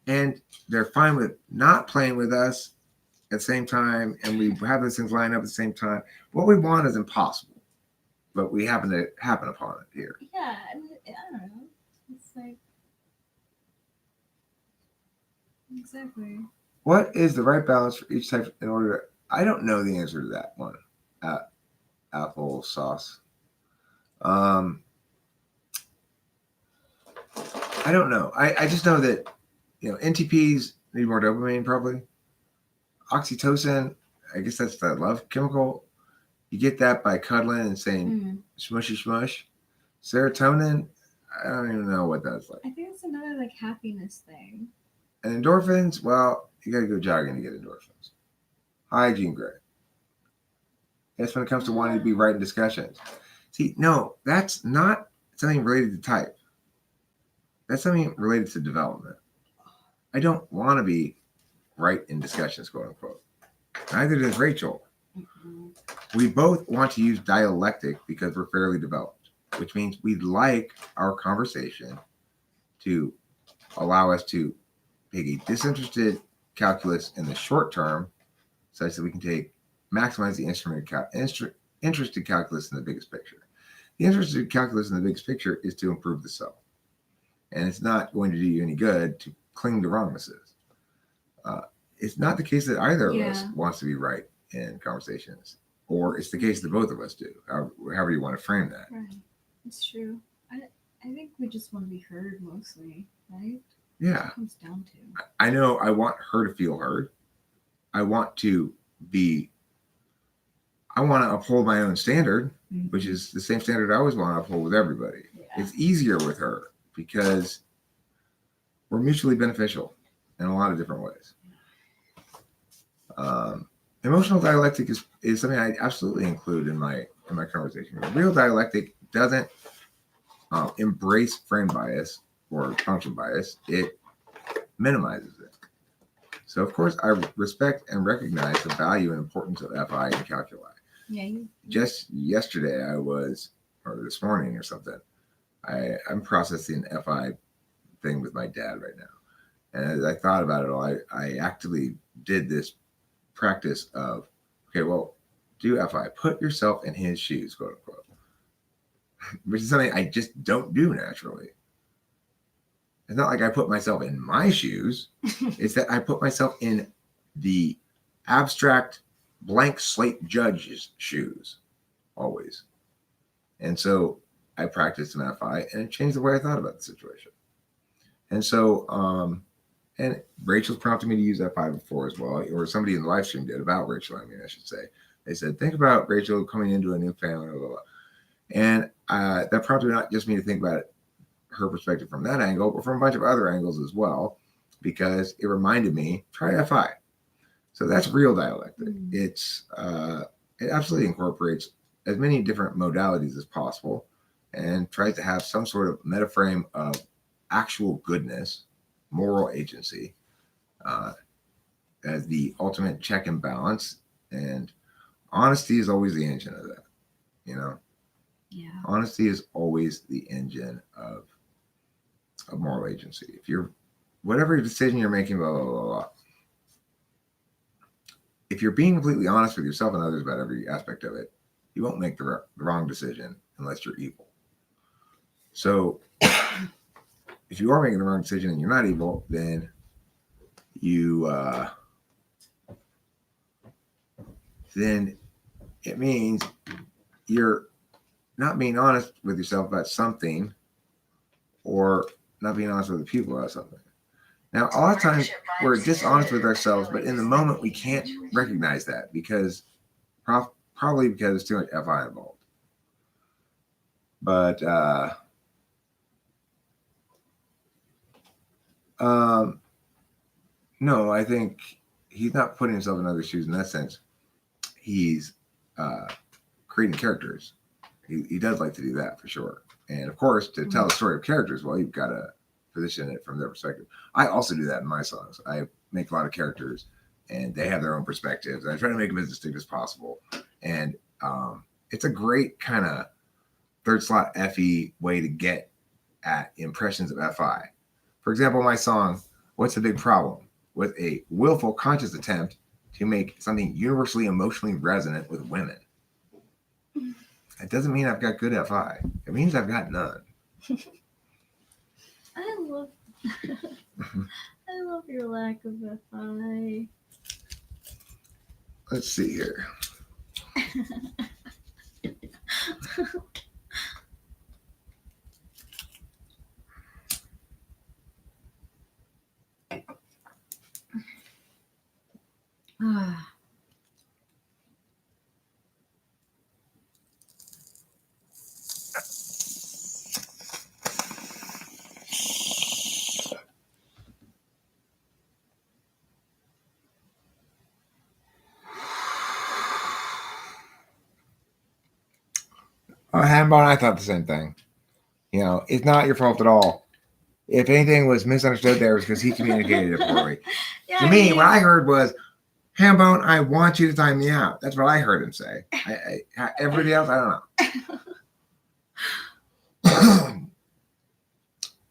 and they're fine with not playing with us at the same time, and we have those things lined up at the same time. What we want is impossible, but we happen upon it here. Yeah, I mean, I don't know. It's like exactly. What is the right balance for each type in order to? I don't know the answer to that one. apple sauce. Um, I don't know. I just know that NTPs need more dopamine probably. Oxytocin, I guess that's that love chemical. You get that by cuddling and saying Mm. smushy smush. Serotonin, I don't even know what that's like. I think it's another like happiness thing. And endorphins, well, you gotta go jogging to get endorphins. Hi, Jean Grey. That's when it comes to wanting to be right in discussions. See, no, that's not something related to type. That's something related to development. I don't want to be right in discussions, quote unquote. Neither does Rachel. Mm-mm. We both want to use dialectic because we're fairly developed, which means we'd like our conversation to allow us to take a disinterested calculus in the short term, such that we can maximize the interested calculus in the biggest picture. The interested calculus in the biggest picture is to improve the self, and it's not going to do you any good to cling to wrongnesses. It's not the case that either of us wants to be right in conversations, or it's the case that both of us do. However you want to frame that. Right. It's true. I think we just want to be heard mostly, right? Yeah. That's what it comes down to. I know I want her to feel heard. I want to uphold my own standard, which is the same standard I always want to uphold with everybody. Yeah. It's easier with her because we're mutually beneficial in a lot of different ways. Emotional dialectic is something I absolutely include in my conversation. Real dialectic doesn't embrace frame bias or function bias. It minimizes it. So, of course, I respect and recognize the value and importance of FI and calculi. Yeah. Just yesterday, or this morning or something, I'm processing FI thing with my dad right now. And as I thought about it all, I actively did this practice of, okay, well, do FI. Put yourself in his shoes, quote unquote, which is something I just don't do naturally. It's not like I put myself in my shoes. It's that I put myself in the abstract blank slate judge's shoes always. And so I practiced an FI and it changed the way I thought about the situation. And so, and Rachel's prompted me to use FI before as well, or somebody in the live stream did about Rachel. I should say. They said, think about Rachel coming into a new family, blah, blah, blah. And that prompted not just me to think about her perspective from that angle, but from a bunch of other angles as well, because it reminded me, try FI. So that's real dialectic. It absolutely incorporates as many different modalities as possible and tries to have some sort of metaframe of actual goodness, moral agency, as the ultimate check and balance. And honesty is always the engine of that, Yeah. Honesty is always the engine of moral agency. If you're, whatever decision you're making, blah, blah, blah, blah. If you're being completely honest with yourself and others about every aspect of it, you won't make the wrong decision unless you're evil. So if you are making the wrong decision and you're not evil, then then it means you're not being honest with yourself about something, or not being honest with the people about something. Now, a lot of times we're dishonest with ourselves, but in the moment we can't recognize that because probably because there's too much FI involved. But no, I think he's not putting himself in other shoes in that sense. He's creating characters. He does like to do that for sure. And of course, to tell a story of characters, well, you've got to position it from their perspective. I also do that in my songs. I make a lot of characters and they have their own perspectives. I try to make them as distinct as possible. And it's a great kind of third slot FE way to get at impressions of FI. For example, my song, What's the Big Problem? With a willful, conscious attempt to make something universally emotionally resonant with women. It doesn't mean I've got good FI. It means I've got none. I love your lack of FI. Let's see here. Ah. Hambone, I thought the same thing. You know, it's not your fault at all. If anything was misunderstood there, it was because he communicated it poorly. Yeah, To me, what I heard was, Hambone, I want you to time me out. That's what I heard him say. Everybody else, I don't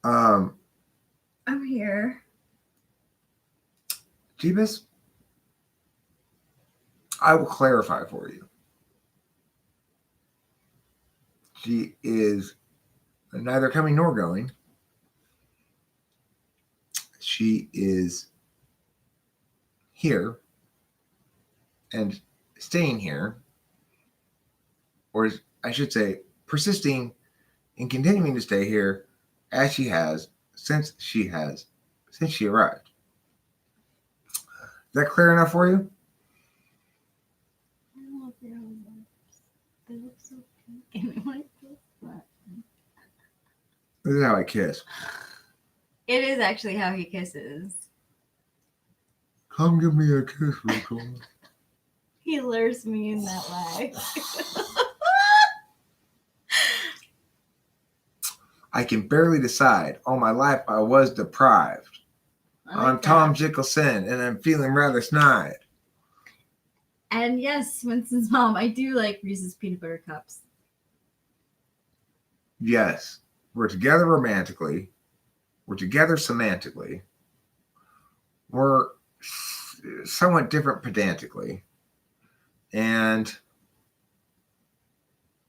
know. I'm here. Jeebus, I will clarify for you. She is neither coming nor going. She is here and staying here, or I should say, persisting and continuing to stay here as she has since she arrived. Is that clear enough for you? I love your lips. They look so pink. And I like this. This is how I kiss. It is actually how he kisses. Come give me a kiss, Rico. He lures me in that way. I can barely decide. All my life I was deprived. I'm Tom Jickelson, and I'm feeling rather snide. And yes, Winston's mom, I do like Reese's peanut butter cups. Yes, we're together romantically. We're together semantically. We're somewhat different pedantically. And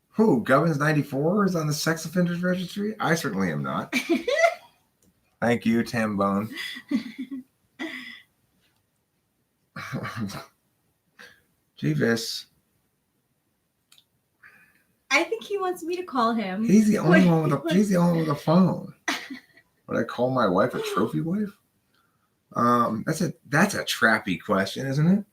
who? Gubbins 94 is on the sex offenders registry? I certainly am not. Thank you, Tambone. Jeeves. I think he wants me to call him. He's the only one with a phone. Would I call my wife a trophy wife? That's a trappy question, isn't it?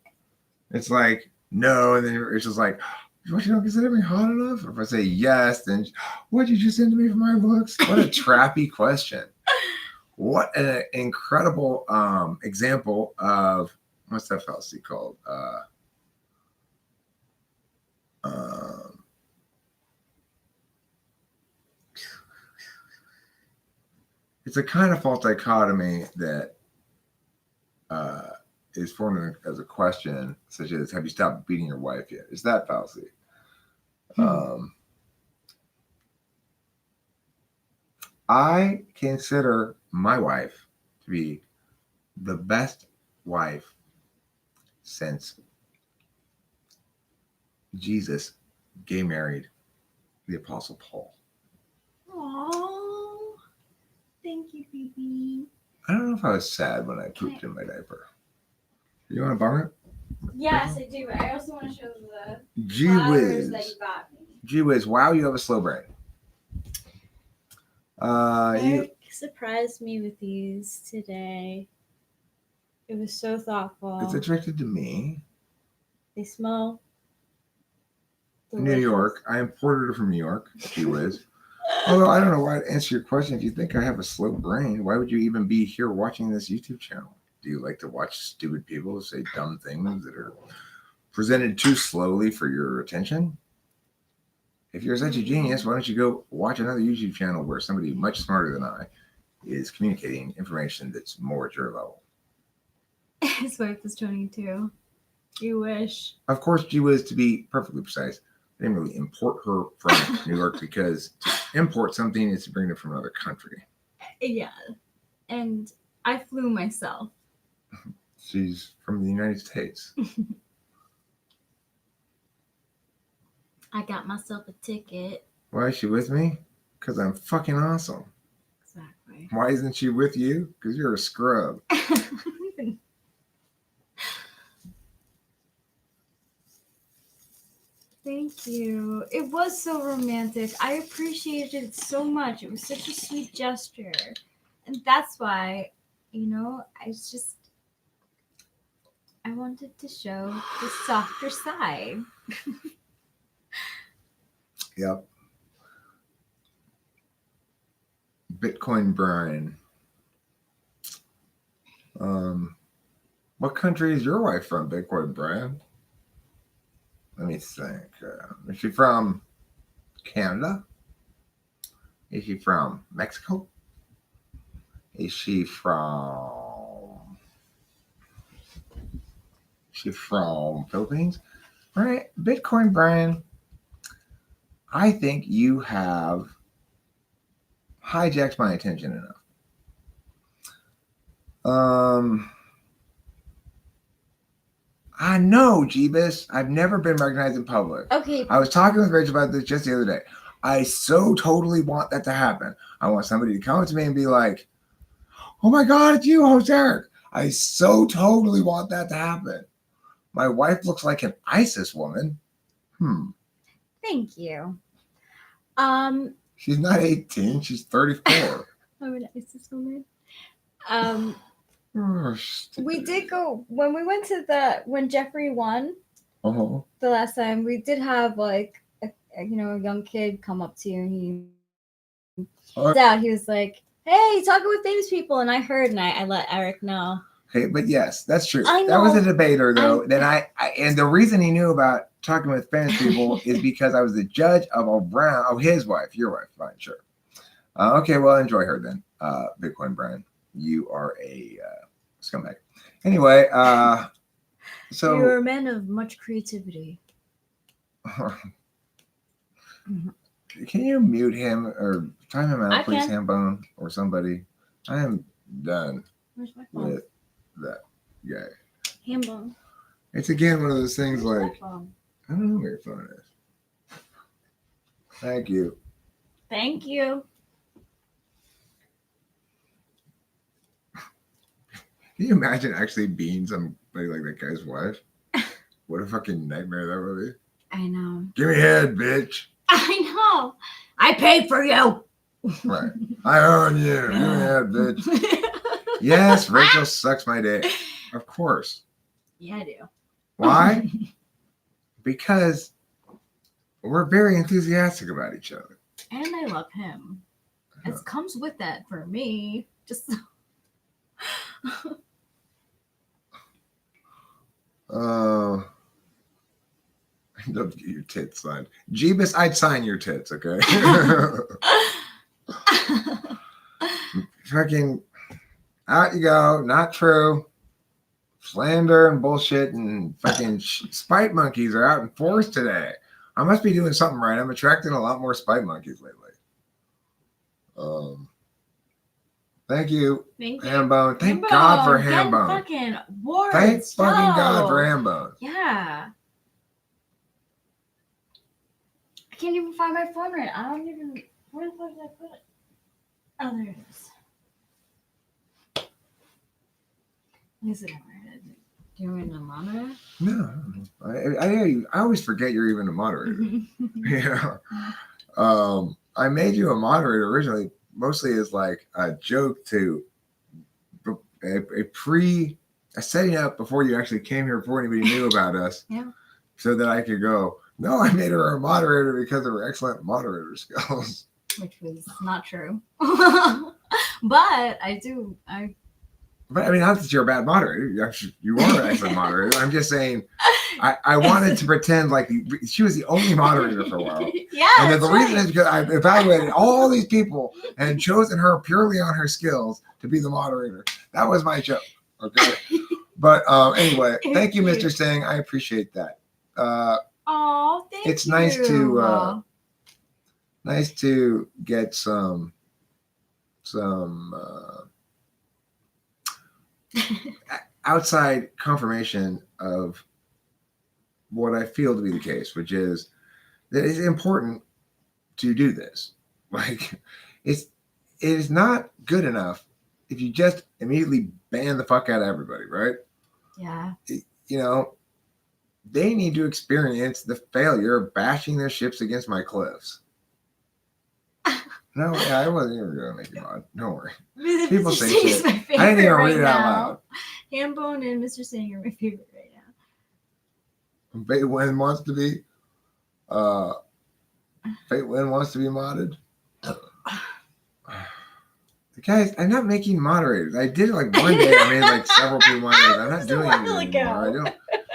It's like no, and then it's just like, what, you don't consider me hot enough? Or if I say yes, then what did you just send to me for my looks? What a trappy question. What an incredible example of what's that fallacy called? It's a kind of false dichotomy that is formed as a question, such as, have you stopped beating your wife yet? Is that fallacy? I consider my wife to be the best wife since Jesus gay married the Apostle Paul. Aww. Thank you, baby. I don't know if I was sad when I pooped in my diaper. You want to bum it? Yes, I do. I also want to show the Gee flowers that whiz. you got me. Gee whiz. Wow, you have a slow brain. Eric surprised me with these today. It was so thoughtful. It's attracted to me. They smell New delicious. York. I imported her from New York. Gee whiz. Although I don't know why to answer your question. If you think I have a slow brain, why would you even be here watching this YouTube channel? Do you like to watch stupid people say dumb things that are presented too slowly for your attention? If you're such a genius, why don't you go watch another YouTube channel where somebody much smarter than I is communicating information that's more at your level? His wife is 22. You wish. Of course, she was, to be perfectly precise, I didn't really import her from New York, because to import something is to bring it from another country. Yeah. And I flew myself. She's from the United States. I got myself a ticket. Why is she with me? Because I'm fucking awesome. Exactly. Why isn't she with you? Because you're a scrub. Thank you. It was so romantic. I appreciated it so much. It was such a sweet gesture. And that's why, I wanted to show the softer side. Yep. Bitcoin Brian. What country is your wife from, Bitcoin Brian? Let me think. Is she from Canada? Is she from Mexico? Is she from Philippines? Right, Bitcoin Brian. I think you have hijacked my attention enough. I know, Jeebus. I've never been recognized in public. Okay. I was talking with Rachel about this just the other day. I so totally want that to happen. I want somebody to come to me and be like, "Oh my God, it's you, host Eric." I so totally want that to happen. My wife looks like an ISIS woman. Thank you. She's not 18. She's 34. I'm an ISIS woman. Oh, We did go when we went to when Jeffrey won Uh-huh. the last time. We did have like a young kid come up to you and he was like, "Hey, talking with famous people," and I heard and I let Eric know. Okay, but yes, that's true. I That was know. a debater, though. And the reason he knew about talking with famous people is because I was the judge of his wife, your wife. Fine, sure. Okay, well, enjoy her then, Bitcoin Brian. You are a scumbag. Anyway, so You're a man of much creativity. can you mute him or time him out, I please, can. Hambone or somebody? I am done Where's my phone? with that guy. Hambone. It's again one of those things Where's like my phone? I don't know where your phone is. Thank you. Thank you. Can you imagine actually being somebody like that guy's wife? What a fucking nightmare that would be. I know. Give me head, bitch. I know. I paid for you. Right. I own you. Give me head, bitch. Yes, Rachel sucks my dick. Of course. Yeah, I do. Why? Because we're very enthusiastic about each other. And I love him. It comes with that for me. Just I'd love to get your tits signed. Jeebus, I'd sign your tits, okay? Fucking out you go. Not true. Slander and bullshit and fucking spite monkeys are out in force today. I must be doing something right. I'm attracting a lot more spite monkeys lately. Thank you, Thank you. Hambone. Thank God for Get Hambone. fucking words. Thank fucking Yo. God for Hambone. Yeah. I can't even find my phone right. I don't even. Where the fuck did I put it? Oh, there it is. Is it over? Do you want me to monitor? No, I always forget you're even a moderator. Yeah. I made you a moderator originally, mostly as like a joke to a setting up before you actually came here, before anybody knew about us. Yeah. So that I could go, no, I made her a moderator because of her excellent moderator skills. Which was not true. But But I mean, not that you're a bad moderator. You are an excellent moderator. I'm just saying, I wanted to pretend like she was the only moderator for a while. Yeah. And then the reason is because I've evaluated all these people and chosen her purely on her skills to be the moderator. That was my joke. Okay. But anyway, thank you, Mr. Singh. I appreciate that. Oh, thank you. It's nice to get some outside confirmation of what I feel to be the case, which is that it's important to do this. Like, it is not good enough if you just immediately ban the fuck out of everybody, right? Yeah. You know, they need to experience the failure of bashing their ships against my cliffs. No, yeah, I wasn't even going to make you mod. Don't worry. People Mr. say Singh is shit. my I didn't favorite even right read it out now. loud. Hambone and Mr. Singh are my favorite right now. Fate Win wants to be Fate Win wants to be modded. Guys, I'm not making moderators. I did it like one day. I made like several people moderators. I'm not Just a doing while it anymore. ago.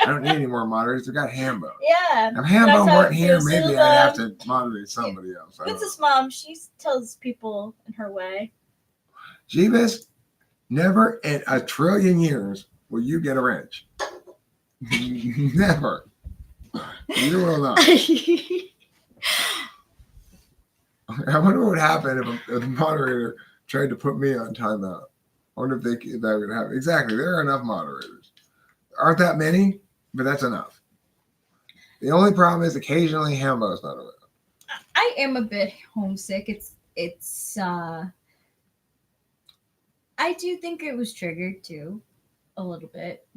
I don't need any more moderators. I've got Hambo. Yeah. If Hambo That's how weren't it here, feels. maybe So, I'd have to moderate somebody else. I don't know. Princess Mom, she tells people in her way. Jeebus, never in a trillion years will you get a wrench. Never. You will not. I wonder what would happen if a moderator tried to put me on timeout. I wonder if that would happen. Exactly. There are enough moderators. Aren't that many? But that's enough. The only problem is occasionally Hambo's not around. I am a bit homesick. It's I do think it was triggered too, a little bit.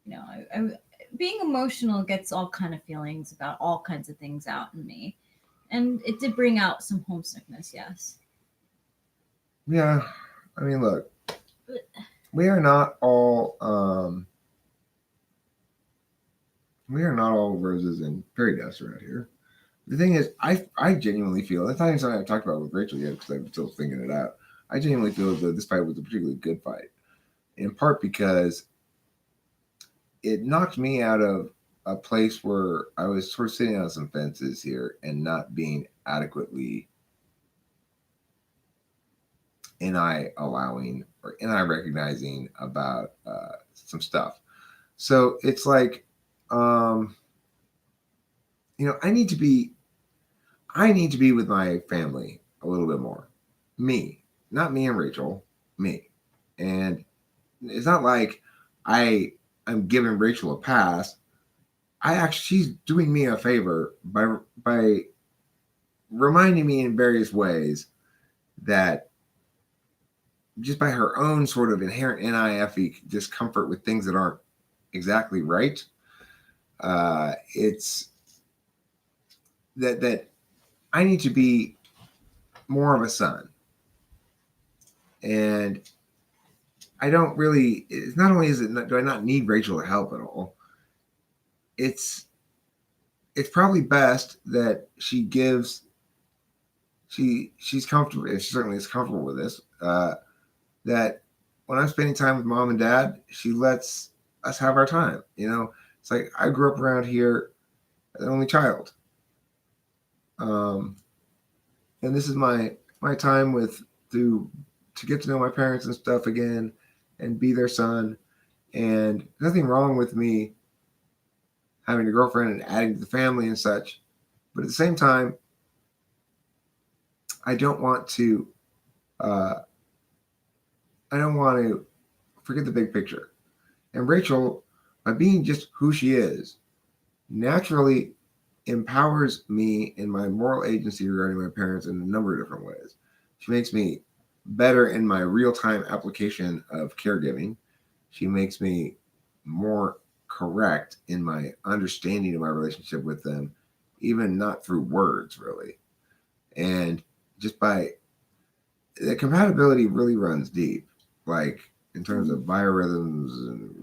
You know, I being emotional gets all kind of feelings about all kinds of things out in me, and it did bring out some homesickness. Yes. Yeah. I mean, look, we are not all roses and fairy dust around here. The thing is, I genuinely feel that's not even something I've talked about with Rachel yet because I'm still thinking it out. I genuinely feel that this fight was a particularly good fight, in part because it knocked me out of a place where I was sort of sitting on some fences here and not being adequately allowing or recognizing about some stuff. So it's like, I need to be with my family a little bit more. Me, not me and Rachel, me. And it's not like I'm giving Rachel a pass. She's doing me a favor by reminding me in various ways that just by her own sort of inherent NIFE discomfort with things that aren't exactly right, it's that I need to be more of a son. And I don't really, it's not only do I not need Rachel to help at all, it's probably best that she's comfortable, she certainly is comfortable with this, that when I'm spending time with mom and dad, she lets us have our time. It's like I grew up around here as an only child. And this is my time to get to know my parents and stuff again and be their son. And nothing wrong with me having a girlfriend and adding to the family and such. But at the same time, I don't want to forget the big picture. And Rachel, by being just who she is, naturally empowers me in my moral agency regarding my parents in a number of different ways. She makes me better in my real-time application of caregiving. She makes me more correct in my understanding of my relationship with them, even not through words, really. And just by the compatibility really runs deep, like in terms of biorhythms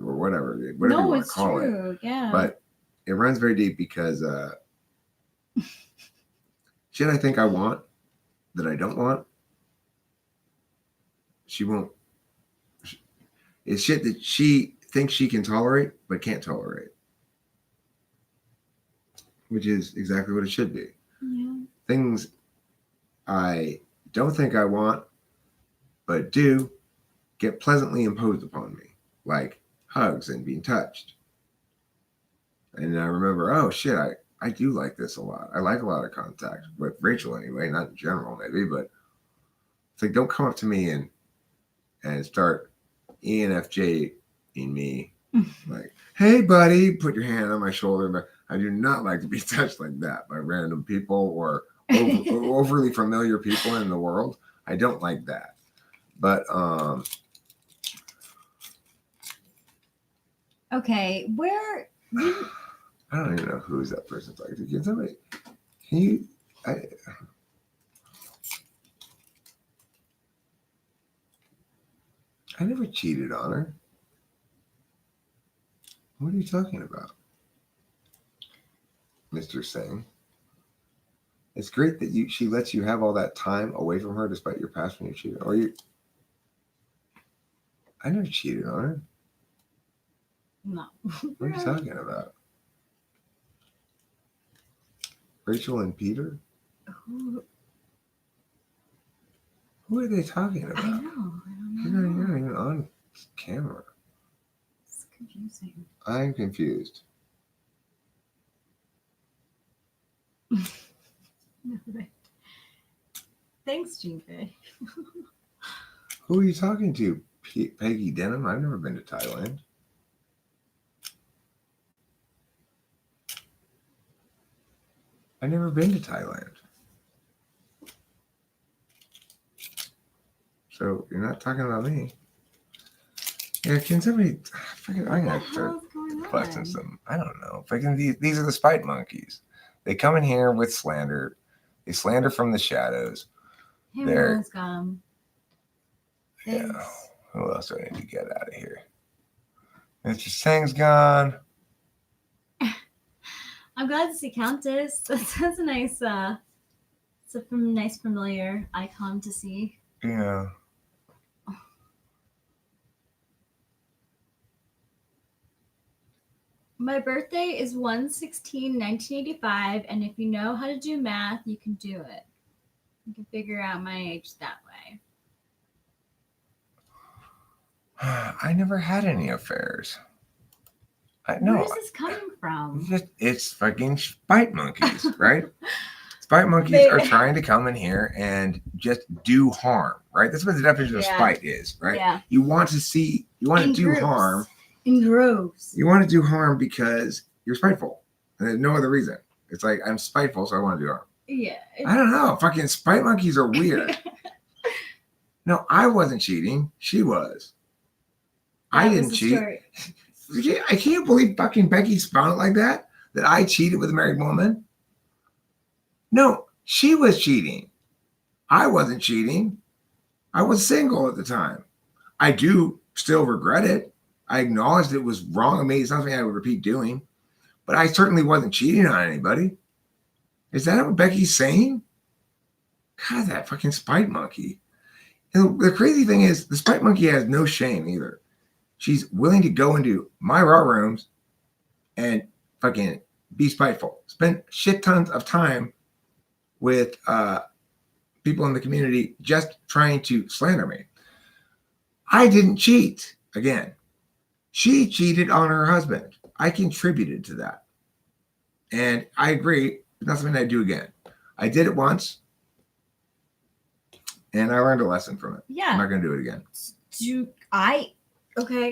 or whatever you want to call it. Yeah. But it runs very deep because shit I think I want that I don't want, she won't. It's shit that she thinks she can tolerate but can't tolerate, which is exactly what it should be. Yeah. Things I don't think I want but do get pleasantly imposed upon me, like hugs and being touched. And I remember, oh shit, I do like this a lot. I like a lot of contact with Rachel anyway, not in general maybe, but it's like, don't come up to me and start ENFJ in me. Like, hey buddy, put your hand on my shoulder. But I do not like to be touched like that by random people or overly familiar people in the world. I don't like that. But okay, where I don't even know who's that person talking to. Can somebody? Can you? I never cheated on her. What are you talking about, Mr. Singh? It's great that she lets you have all that time away from her despite your past when you cheated. Or you? I never cheated on her. No. What are you talking about? Rachel and Peter? Who are they talking about? I know. I don't You're know. not even on camera. It's confusing. I'm confused. No, right. Thanks, Jinpei. Who are you talking to? Peggy Denham? I've never been to Thailand. I've never been to Thailand. So you're not talking about me. Yeah, can somebody? I'm What gonna the start hell is going busting on? some. I don't know. These are the spite monkeys. They come in here with slander. They slander from the shadows. Hey, There. Ramon's got him. Yeah. Thanks. Who else do I need to get out of here? Mr. Sing's gone. I'm glad to see Countess. That's a nice, it's a nice familiar icon to see. Yeah. My birthday is 1/16/1985, and if you know how to do math, you can do it. You can figure out my age that way. I never had any affairs. Where is this coming from? It's fucking spite monkeys, right? Spite monkeys are trying to come in here and just do harm, right? That's what the definition of spite is, right? Yeah. You want to do harm. In droves. You want to do harm because you're spiteful. And there's no other reason. It's like, I'm spiteful, so I want to do harm. Yeah. I don't know. Fucking spite monkeys are weird. No, I wasn't cheating. She was. I didn't cheat. I can't believe fucking Becky spun it like that. That I cheated with a married woman. No, she was cheating. I wasn't cheating. I was single at the time. I do still regret it. I acknowledged it was wrong of me. It's not something I would repeat doing. But I certainly wasn't cheating on anybody. Is that what Becky's saying? God, that fucking spite monkey. And the crazy thing is, the spite monkey has no shame either. She's willing to go into my raw rooms and fucking be spiteful. Spend shit tons of time with people in the community just trying to slander me. I didn't cheat. Again, she cheated on her husband. I contributed to that. And I agree, it's not something I'd do again. I did it once, and I learned a lesson from it. Yeah. I'm not going to do it again. I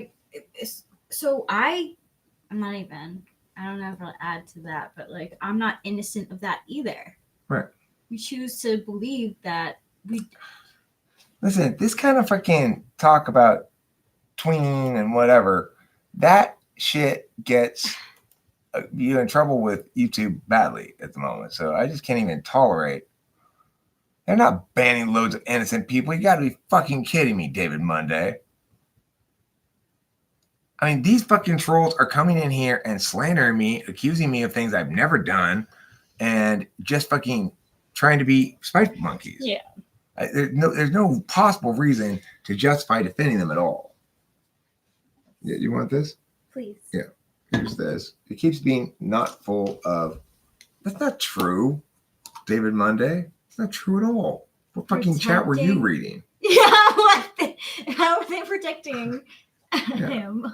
don't know if I'll add to that, but like, I'm not innocent of that either. Right. We choose to believe that we. Listen, this kind of fucking talk about tween and whatever, that shit gets you in trouble with YouTube badly at the moment. So I just can't even tolerate. They're not banning loads of innocent people. You got to be fucking kidding me, David Monday. I mean, these fucking trolls are coming in here and slandering me, accusing me of things I've never done, and just fucking trying to be spite monkeys. Yeah. There's no possible reason to justify defending them at all. Yeah, you want this? Please. Yeah. Here's this. It keeps being not full of. That's not true, David Monday. It's not true at all. What fucking chat were you reading? Yeah. How are they protecting him?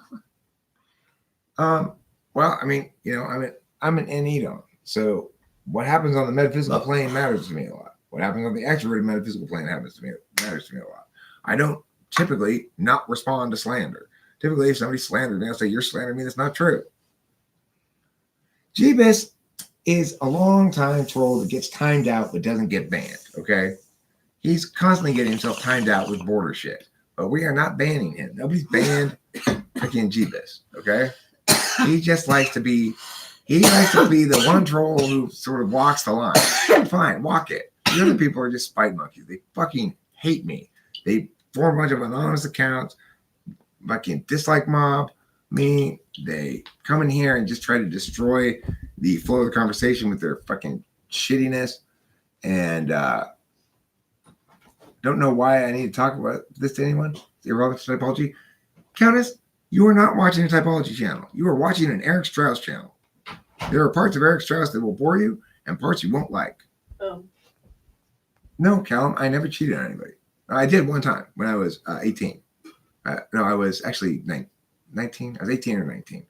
Well, I mean, I'm an Anedon. So what happens on the metaphysical plane matters to me a lot. What happens on the extroverted metaphysical plane matters to me a lot. I don't typically not respond to slander. Typically, if somebody slanders me, I'll say, you're slandering me. That's not true. Jeebus is a long-time troll that gets timed out but doesn't get banned, okay? He's constantly getting himself timed out with border shit. But we are not banning him. Nobody's banned fucking Jeebus, okay? He just likes to be He likes to be the one troll who sort of walks the line. Fine, walk it. The other people are just spite monkeys. They fucking hate me. They form a bunch of anonymous accounts, fucking dislike mob me. They come in here and just try to destroy the flow of the conversation with their fucking shittiness. And don't know why I need to talk about this to anyone. Irrelevant to typology. Countess, you are not watching a typology channel. You are watching an Eric Strauss channel. There are parts of Eric Strauss that will bore you and parts you won't like. Oh. No, Callum, I never cheated on anybody. I did one time when I was 18. No, I was actually 19. I was 18 or 19.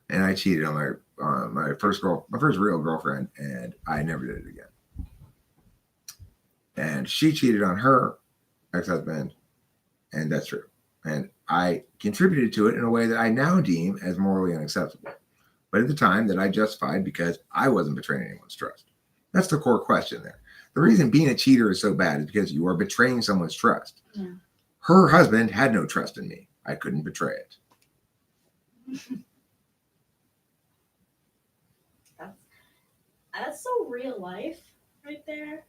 And I cheated on my first real girlfriend, and I never did it again. And she cheated on her ex-husband, and that's true. And I contributed to it in a way that I now deem as morally unacceptable. But at the time that I justified because I wasn't betraying anyone's trust. That's the core question there. The reason being a cheater is so bad is because you are betraying someone's trust. Yeah. Her husband had no trust in me. I couldn't betray it. That's so real life right there.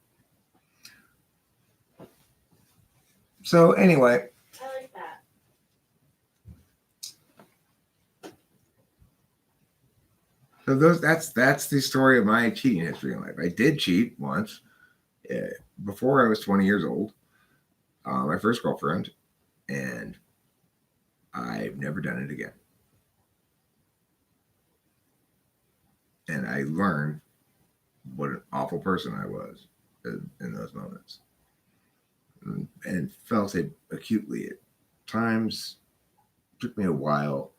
So anyway, I like that. so that's the story of my cheating history in life. I did cheat once before I was 20 years old, my first girlfriend, and I've never done it again. And I learned what an awful person I was in those moments, and felt it acutely at times. It took me a while.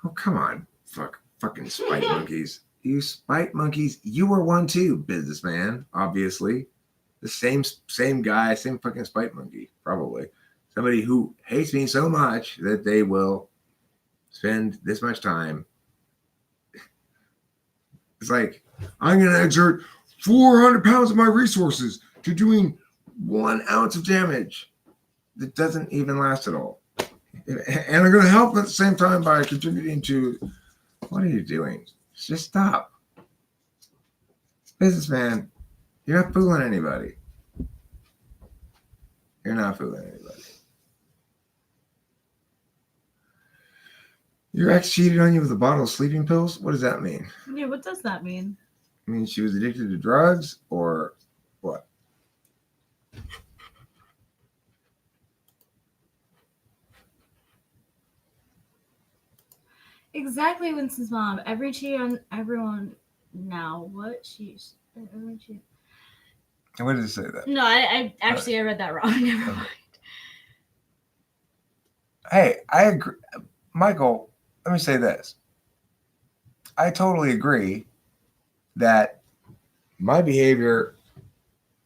Oh, come on, fucking spite monkeys. You spite monkeys. You were one too, businessman, obviously. The same guy, same fucking spite monkey, probably. Somebody who hates me so much that they will spend this much time. It's like, I'm going to exert 400 pounds of my resources to doing 1 ounce of damage that doesn't even last at all. And I'm going to help at the same time by contributing to. What are you doing? Just stop. Businessman, you're not fooling anybody. You're not fooling anybody. Your ex cheated on you with a bottle of sleeping pills? What does that mean? Yeah, what does that mean? I mean, she was addicted to drugs or what? Exactly, Winston's mom. Every cheat on everyone now. What? She's everyone cheat. What did it say that? No, I actually I read that wrong. Never mind. Hey, I agree. Michael, let me say this. I totally agree that my behavior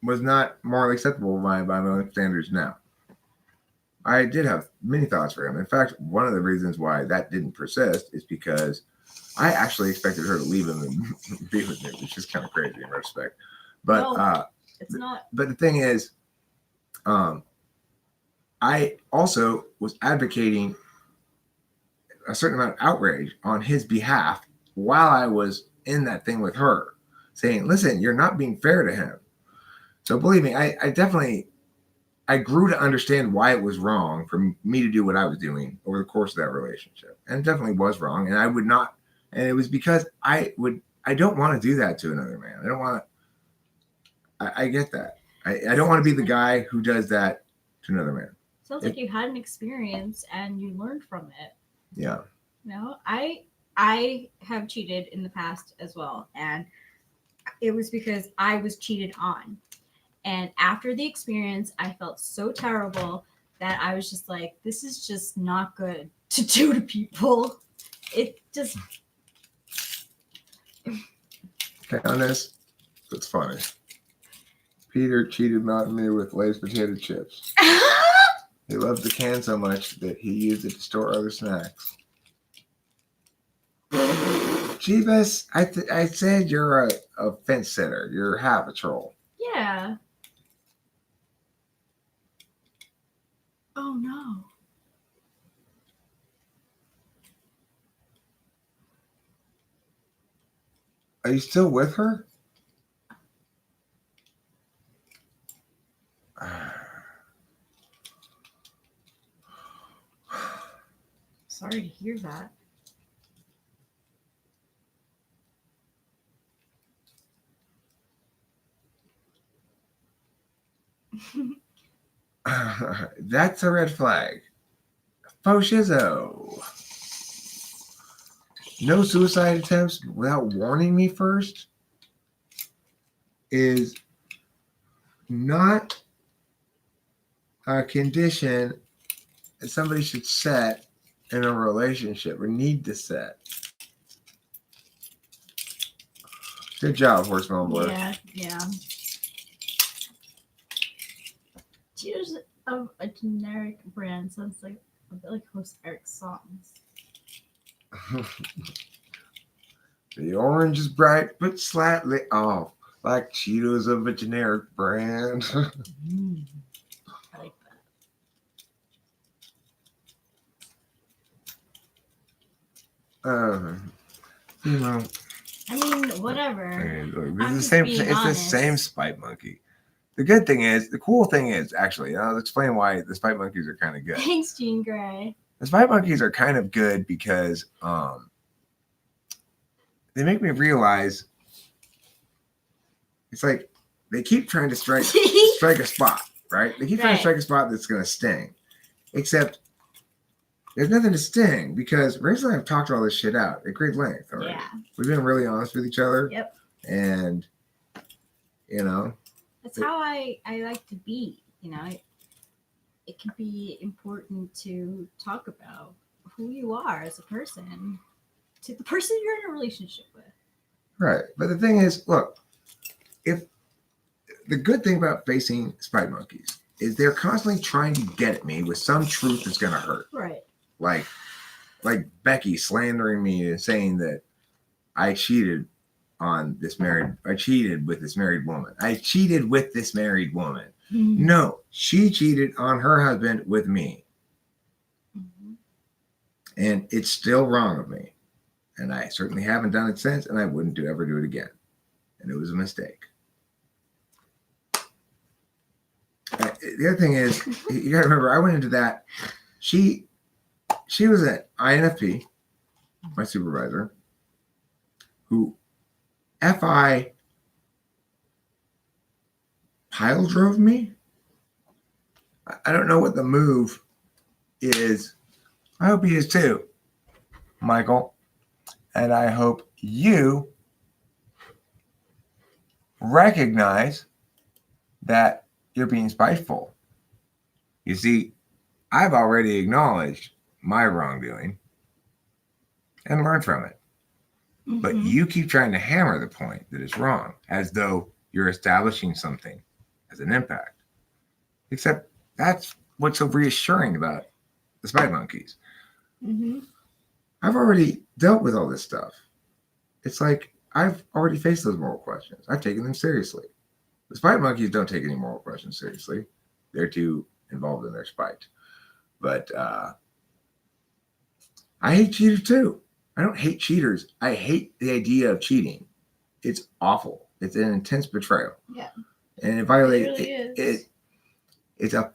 was not morally acceptable by my own standards now. I did have many thoughts for him. In fact, one of the reasons why that didn't persist is because I actually expected her to leave him and be with me, which is kind of crazy in retrospect. But No, it's not. But the thing is, I also was advocating a certain amount of outrage on his behalf while I was in that thing with her, saying, listen, you're not being fair to him. So believe me, I grew to understand why it was wrong for me to do what I was doing over the course of that relationship. And it definitely was wrong. And I would not, and it was because I don't want to do that to another man. I don't want to, I get that. I don't want to be the guy who does that to another man. Sounds like you had an experience and you learned from it. Yeah. No, I have cheated in the past as well, and it was because I was cheated on. And after the experience, I felt so terrible that I was just like, this is just not good to do to people. It just. Okay, on this, it's funny. Peter cheated on me with Lay's potato chips. He loved the can so much that he used it to store other snacks. Jeebus, I said you're a fence sitter. You're half a troll. Yeah. Oh no. Are you still with her? Sorry to hear that. That's a red flag. Foshizo. No suicide attempts without warning me first is not a condition that somebody should set in a relationship or need to set. Good job, Horse Mumbler. Yeah. Cheers of a generic brand sounds like a bit like host Eric's songs. The orange is bright but slightly off, like Cheetos of a generic brand. I like that. You know, I mean, whatever. hey, look, I'm it's the just same. being It's the honest. same Spite Monkey. The cool thing is actually, I'll explain why the Spite Monkeys are kind of good. Thanks, Jean Grey. The Spite Monkeys are kind of good because they make me realize it's like they keep trying to strike a spot, right? They keep trying to Right. strike a spot that's going to sting, except there's nothing to sting because Rachel and I have talked all this shit out at great length already. Yeah. We've been really honest with each other. Yep. And, you know, That's how I like to be. You know, it can be important to talk about who you are as a person to the person you're in a relationship with. right. But the thing is, look, if the good thing about facing Spite Monkeys is they're constantly trying to get at me with some truth that's going to hurt. Right. Like Becky slandering me and saying that I cheated with this married woman. I cheated with this married woman. No, she cheated on her husband with me. Mhm. And it's still wrong of me. And I certainly haven't done it since, and I wouldn't ever do it again. And it was a mistake. The other thing is, you gotta remember, I went into that. She was at INFP, my supervisor, who FI pile drove me. I don't know what the move is. I hope he is too, Michael. And I hope you recognize that you're being spiteful. You see, I've already acknowledged my wrongdoing and learned from it. But Mhm. you keep trying to hammer the point that it's wrong, as though you're establishing something as an impact. Except that's what's so reassuring about the Spite Monkeys. Mhm. I've already dealt with all this stuff. It's like I've already faced those moral questions. I've taken them seriously. The Spite Monkeys don't take any moral questions seriously. They're too involved in their spite. But I hate cheaters too. I don't hate cheaters. I hate the idea of cheating. It's awful. It's an intense betrayal. Yeah. And it violates It really is. it's a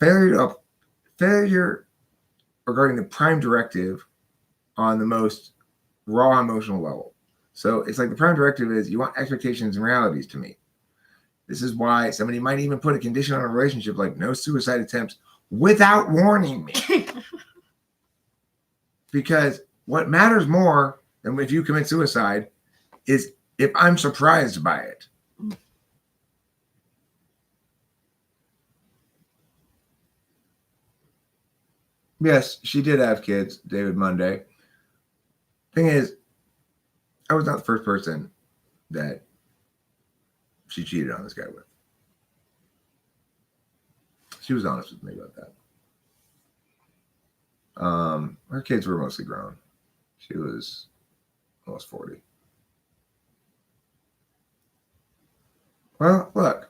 failure regarding the prime directive on the most raw emotional level. So it's like the prime directive is you want expectations and realities to meet. This is why somebody might even put a condition on a relationship like no suicide attempts without warning me. Because what matters more than if you commit suicide is if I'm surprised by it. Yes, she did have kids, David Monday. Thing is, I was not the first person that she cheated on this guy with. She was honest with me about that. Her kids were mostly grown. She was almost 40. Well, look,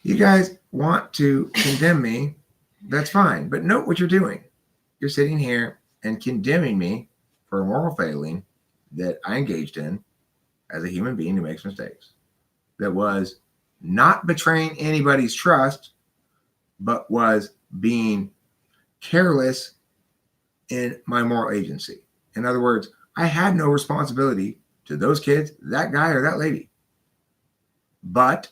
you guys want to condemn me. That's fine. But note what you're doing. You're sitting here and condemning me for a moral failing that I engaged in as a human being who makes mistakes. That was not betraying anybody's trust, but was being careless in my moral agency. In other words, I had no responsibility to those kids, that guy, or that lady. But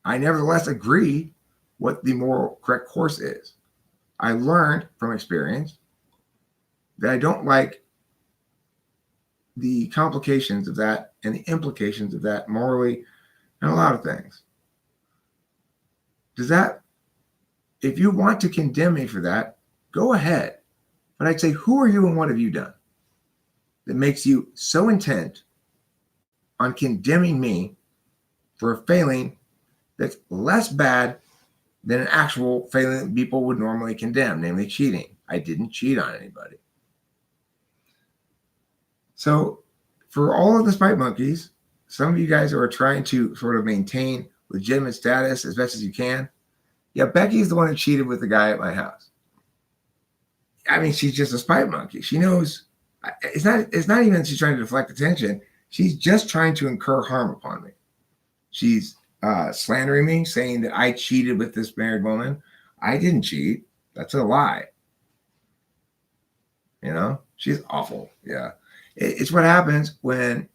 I nevertheless agree what the moral correct course is. I learned from experience that I don't like the complications of that and the implications of that morally and a lot of things. Does that, if you want to condemn me for that, go ahead. But I'd say, who are you and what have you done that makes you so intent on condemning me for a failing that's less bad than an actual failing that people would normally condemn, namely cheating? I didn't cheat on anybody. So for all of the spite monkeys, some of you guys are trying to sort of maintain legitimate status as best as you can. Yeah, Becky's the one who cheated with the guy at my house. I mean, she's just a spite monkey. She knows it's not even she's trying to deflect attention. She's just trying to incur harm upon me. She's slandering me, saying that I cheated with this married woman. I didn't cheat. That's a lie. You know, she's awful. Yeah. It's what happens when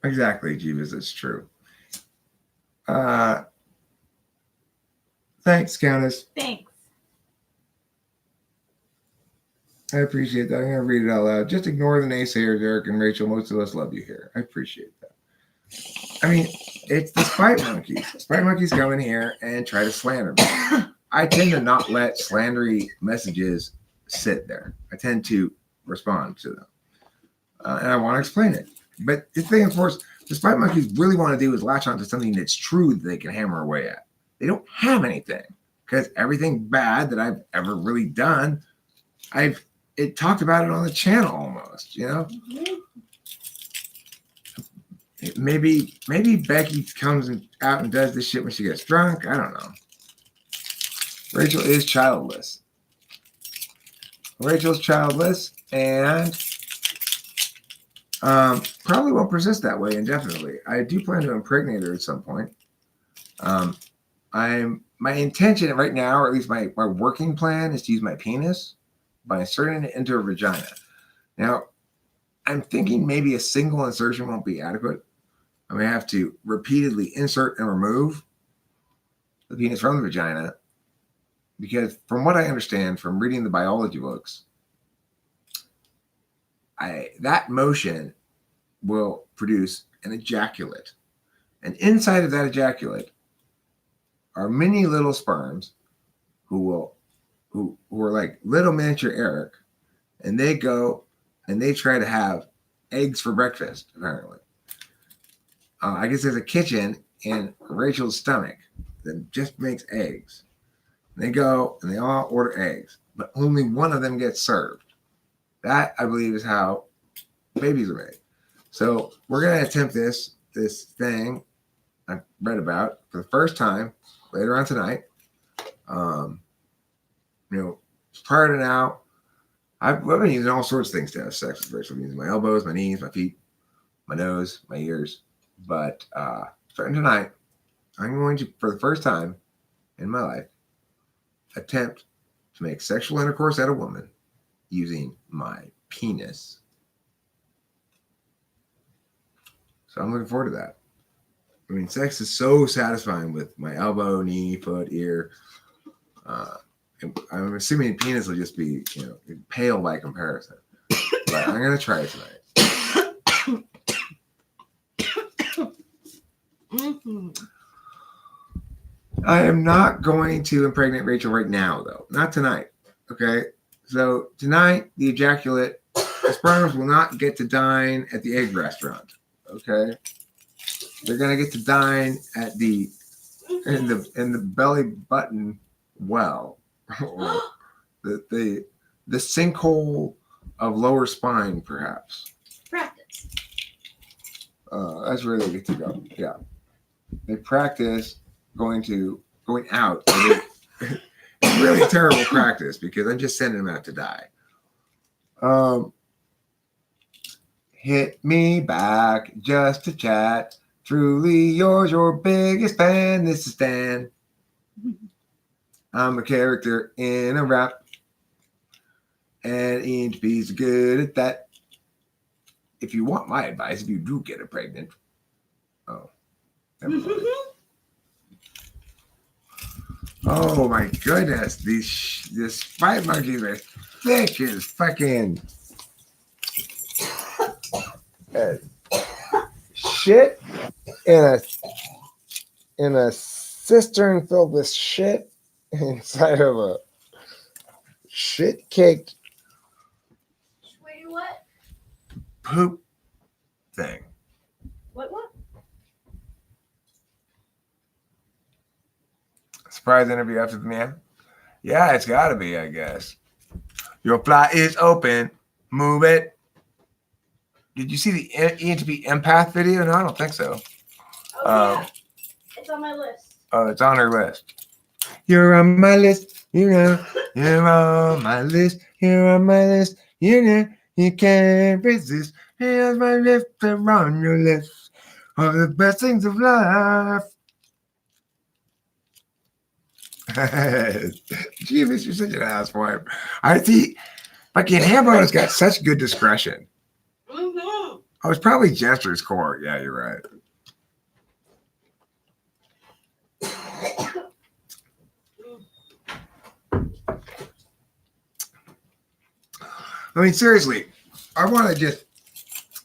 exactly, Jeeves, it's true. Thanks, Countess. Thanks. I appreciate that. I'm going to read it out loud. Just ignore the naysayers, Eric and Rachel. Most of us love you here. I appreciate that. I mean, it's the spite monkeys. Spite monkeys come in here and try to slander me. I tend to not let slandery messages sit there. I tend to respond to them. And I want to explain it. But the thing, of course, the spite monkeys really want to do is latch onto something that's true that they can hammer away at. They don't have anything because everything bad that I've ever really done, it talked about it on the channel almost, you know? Maybe Becky comes out and does this shit when she gets drunk. I don't know. Rachel is childless. Rachel's childless and probably won't persist that way indefinitely. I do plan to impregnate her at some point. My intention right now, or at least my working plan, is to use my penis by inserting it into her vagina. Now, I'm thinking maybe a single insertion won't be adequate. I may have to repeatedly insert and remove the penis from the vagina because from what I understand from reading the biology books, that motion will produce an ejaculate. And inside of that ejaculate are many little sperms who are like little miniature Eric, and they go and they try to have eggs for breakfast, apparently. I guess there's a kitchen in Rachel's stomach that just makes eggs. They go and they all order eggs, but only one of them gets served. That, I believe, is how babies are made. So we're going to attempt this thing I read about for the first time later on tonight. Prior to now, I've been using all sorts of things to have sex with Rachel. I'm using my elbows, my knees, my feet, my nose, my ears. But starting tonight, I'm going to, for the first time in my life, attempt to make sexual intercourse at a woman using my penis. So I'm looking forward to that. I mean, sex is so satisfying with my elbow, knee, foot, ear. I'm assuming penis will just be, pale by comparison. But I'm going to try it tonight. Mm-hmm. I am not going to impregnate Rachel right now, though. Not tonight. Okay? So tonight, the ejaculate, the sperms will not get to dine at the egg restaurant. Okay? They're going to get to dine at in the belly button well. Or the sinkhole of lower spine, perhaps. Practice. That's where they get to go. Yeah. They practice going out. It's really terrible practice because I'm just sending them out to die. Hit me back just to chat. Truly yours, your biggest fan. This is Stan. I'm a character in a rap. And ENTP's good at that. If you want my advice, if you do get her pregnant. Oh. Never mind. Oh my goodness. These spider monkeys are thick as fucking shit in a cistern filled with shit inside of a shit caked Wait, what? poop thing. What? Surprise interview after the man? Yeah, it's gotta be, I guess. Your fly is open. Move it. Did you see the ENTP empath video? No, I don't think so. Oh, yeah. It's on my list. Oh, it's on her list. You're on my list. You know, you're on my list. You're on my list. You know, you can't resist. Here's my list. They're on your list. All the best things of life. Jeebus, you're such an ass wife. I see. Fucking Hambo's got such good discretion. Mm-hmm. Oh, it's probably Jester's core. Yeah, you're right. I mean, seriously, I want to just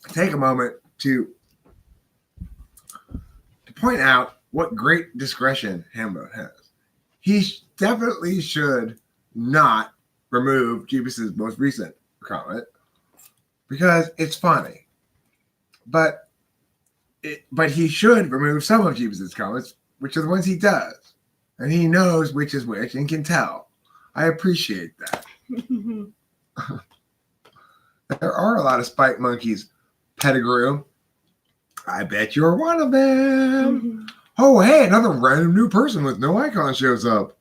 take a moment to point out what great discretion Hambo has. He definitely should not remove Jeebus's most recent comment because it's funny, but he should remove some of Jeebus's comments, which are the ones he does, and he knows which is which and can tell. I appreciate that. There are a lot of Spike Monkeys, Pettigrew. I bet you're one of them. Oh, hey, another random new person with no icon shows up.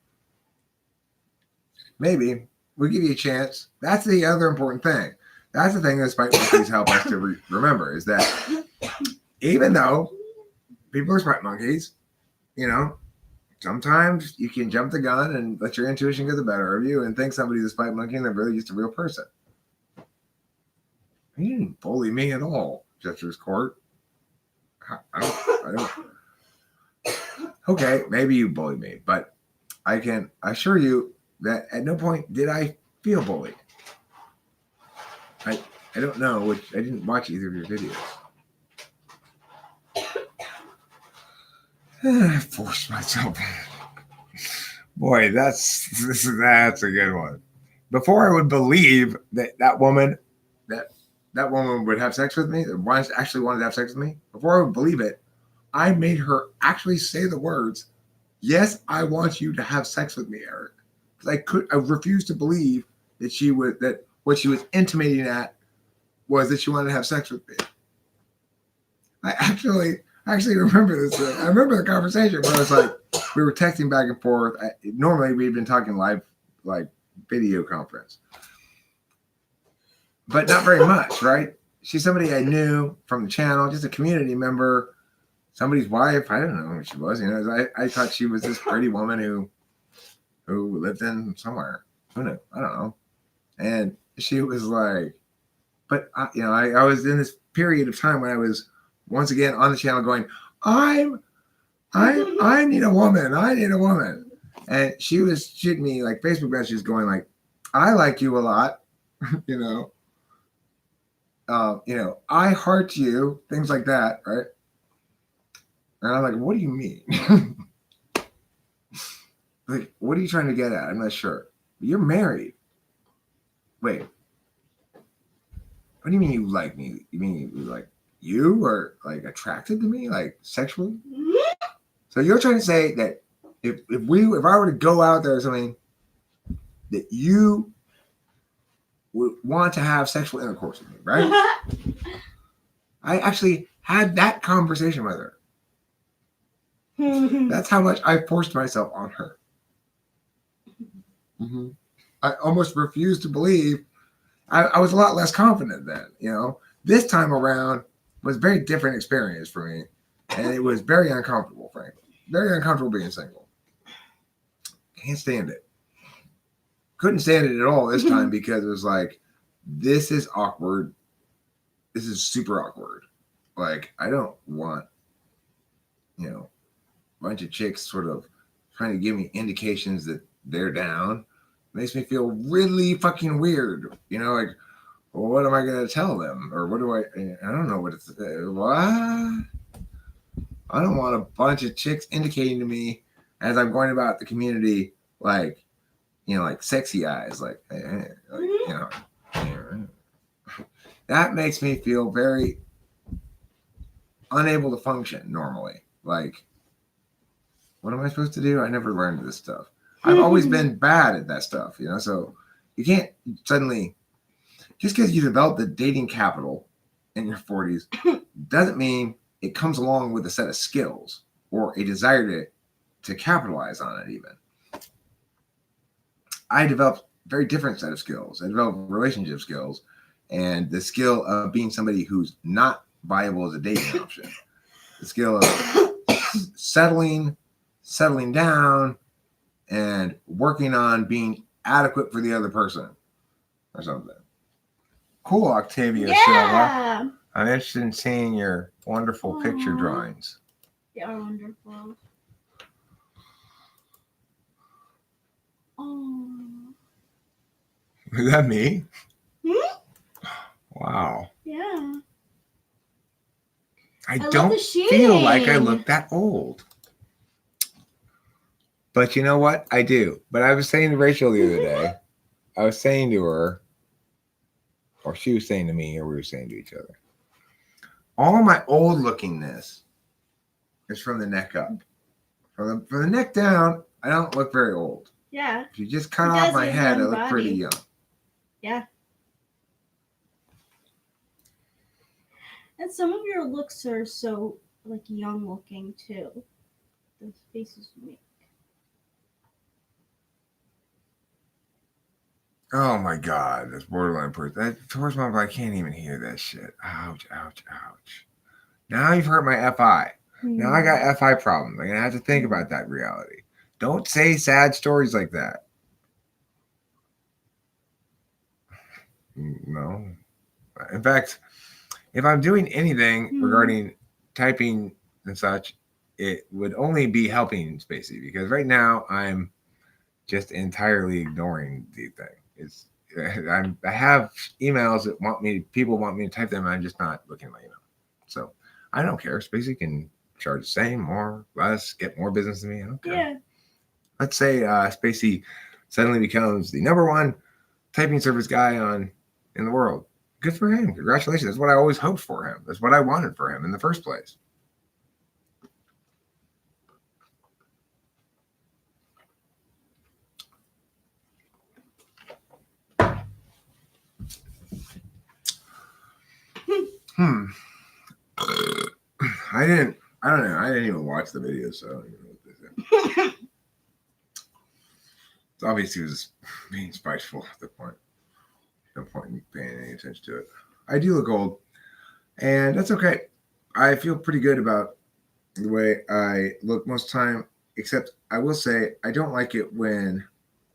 Maybe. We'll give you a chance. That's the other important thing. That's the thing that Spike Monkeys help us to remember is that even though people are Spike Monkeys, you know, sometimes you can jump the gun and let your intuition get the better of you and think somebody's a Spike Monkey and they're really just a real person. He didn't bully me at all, Jester's Court. I don't. Okay, maybe you bullied me, but I can assure you that at no point did I feel bullied. I don't know, which I didn't watch either of your videos. I forced myself. Boy, that's a good one. Before I would believe that woman would have sex with me, that actually wanted to have sex with me, before I would believe it, I made her actually say the words, "Yes, I want you to have sex with me, Eric." Because I refused to believe that what she was intimating at was that she wanted to have sex with me. I actually remember this. I remember the conversation where I was like, we were texting back and forth. Normally we've been talking live, like video conference, but not very much, right? She's somebody I knew from the channel, just a community member, somebody's wife. I don't know who she was. You know, I thought she was this pretty woman who lived in somewhere. Who knew? I don't know. And she was like, but I was in this period of time when I was once again on the channel going, I need a woman. I need a woman. And she was shooting me like Facebook messages going like, I like you a lot, you know, I heart you, things like that, right? And I'm like, what do you mean? Like, what are you trying to get at? I'm not sure. You're married. Wait. What do you mean you like me? You mean you are like attracted to me, like sexually? So you're trying to say that if I were to go out there or something, that you would want to have sexual intercourse with me, right? I actually had that conversation with her. That's how much I forced myself on her. Mm-hmm. I almost refused to believe, I was a lot less confident then. You know, this time around was a very different experience for me, and it was very uncomfortable, frankly. Very uncomfortable being single. Can't stand it. Couldn't stand it at all this time because it was like, this is awkward. This is super awkward. Like, I don't want, you know, a bunch of chicks sort of trying to give me indications that they're down. Makes me feel really fucking weird. You know, like, well, what am I going to tell them? Or what do I don't know what it's, what? I don't want a bunch of chicks indicating to me as I'm going about the community, like, you know, like sexy eyes, like you know. That makes me feel very unable to function normally. Like, what am I supposed to do? I never learned this stuff. I've always been bad at that stuff, you know. So you can't suddenly, just because you develop the dating capital in your 40s doesn't mean it comes along with a set of skills or a desire to capitalize on it. Even I developed a very different set of skills. I developed relationship skills and the skill of being somebody who's not viable as a dating option. The skill of settling down, and working on being adequate for the other person or something. Cool, Octavia Silva. Yeah. I'm interested in seeing your wonderful picture drawings. They are wonderful. Oh. Is that me? Hmm? Wow. Yeah. I love don't the feel like I shading. look that old. But you know what? I do. But I was saying to Rachel the other day, I was saying to her, or she was saying to me, or we were saying to each other, all my old lookingness is from the neck up. From the neck down, I don't look very old. Yeah. If you just cut It off does, my you have a head, I young look pretty body. young. Yeah. And some of your looks are so like young looking too. Those faces you make. Oh my God, that's borderline person. That towards my, I can't even hear that shit. Ouch, ouch, ouch. Now you've hurt my FI. Now I got FI problems. I'm gonna have to think about that reality. Don't say sad stories like that. No. In fact, if I'm doing anything regarding typing and such, it would only be helping Spacey because right now I'm just entirely ignoring the thing. It's I have emails that people want me to type them, and I'm just not looking at my email. So I don't care. Spacey can charge the same, more, less, get more business than me. I don't care. Yeah. Let's say Spacey suddenly becomes the #1 typing service guy in the world. Good for him. Congratulations. That's what I always hoped for him. That's what I wanted for him in the first place. I don't know. I didn't even watch the video, so I don't even know what they said. It's obvious he was being spiteful at the point. No point in paying any attention to it. I do look old, and that's okay. I feel pretty good about the way I look most of the time, except I will say I don't like it when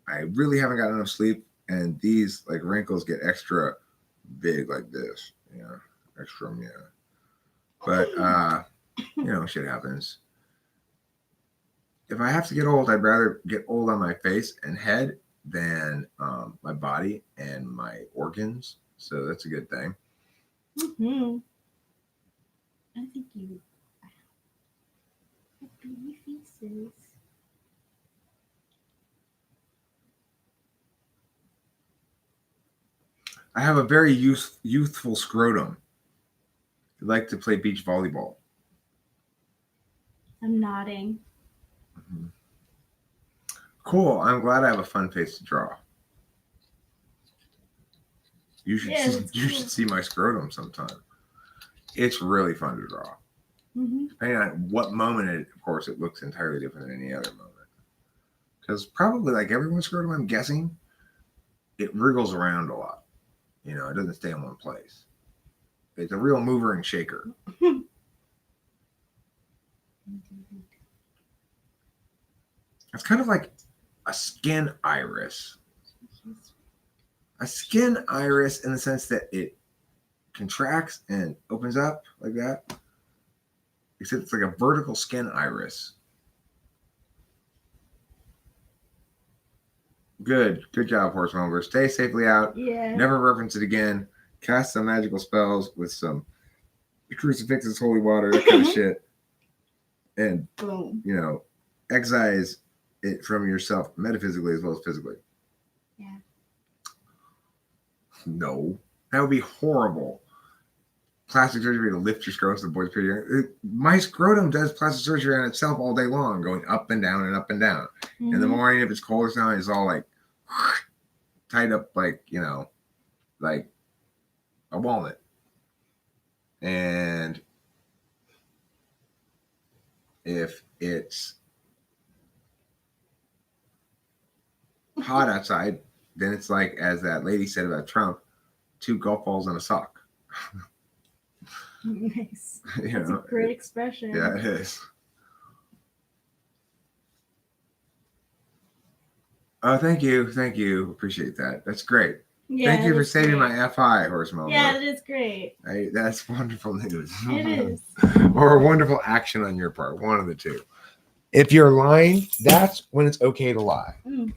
I really haven't got enough sleep and these like wrinkles get extra big like this. Yeah, extra, yeah. But you know, shit happens. If I have to get old, I'd rather get old on my face and head than my body and my organs. So that's a good thing. Mm-hmm. I think you have baby faces. I have a very youthful scrotum. I like to play beach volleyball. I'm nodding. Mm-hmm. Cool. I'm glad I have a fun face to draw. You should see my scrotum sometime. It's really fun to draw. Mm-hmm. Depending on what moment of course, it looks entirely different than any other moment. Because probably like everyone's scrotum, I'm guessing, it wriggles around a lot. You know, it doesn't stay in one place. It's a real mover and shaker. It's kind of like a skin iris. A skin iris in the sense that it contracts and opens up like that. Except it's like a vertical skin iris. Good job, Horsemonger. Stay safely out. Yeah. Never reference it again. Cast some magical spells with some crucifixes, holy water, that kind of shit. And, Boom. you know, excise it from yourself metaphysically as well as physically. Yeah. No, that would be horrible. Plastic surgery to lift your scrotum to the boy's pretty. My scrotum does plastic surgery on itself all day long, going up and down and up and down. In the morning, if it's cold or something, it's all like tied up like, you know, like a walnut. And if it's hot outside, then it's like, as that lady said about Trump, 2 golf balls and a sock. Nice. You That's know, a great expression. yeah, it is. Oh, thank you. Appreciate that. That's great. Yeah, Thank you that for is saving great. my FI, Horsemonger. Yeah, that is great. That's wonderful news. It is. Or a wonderful action on your part. One of the two. If you're lying, that's when it's okay to lie. Mm.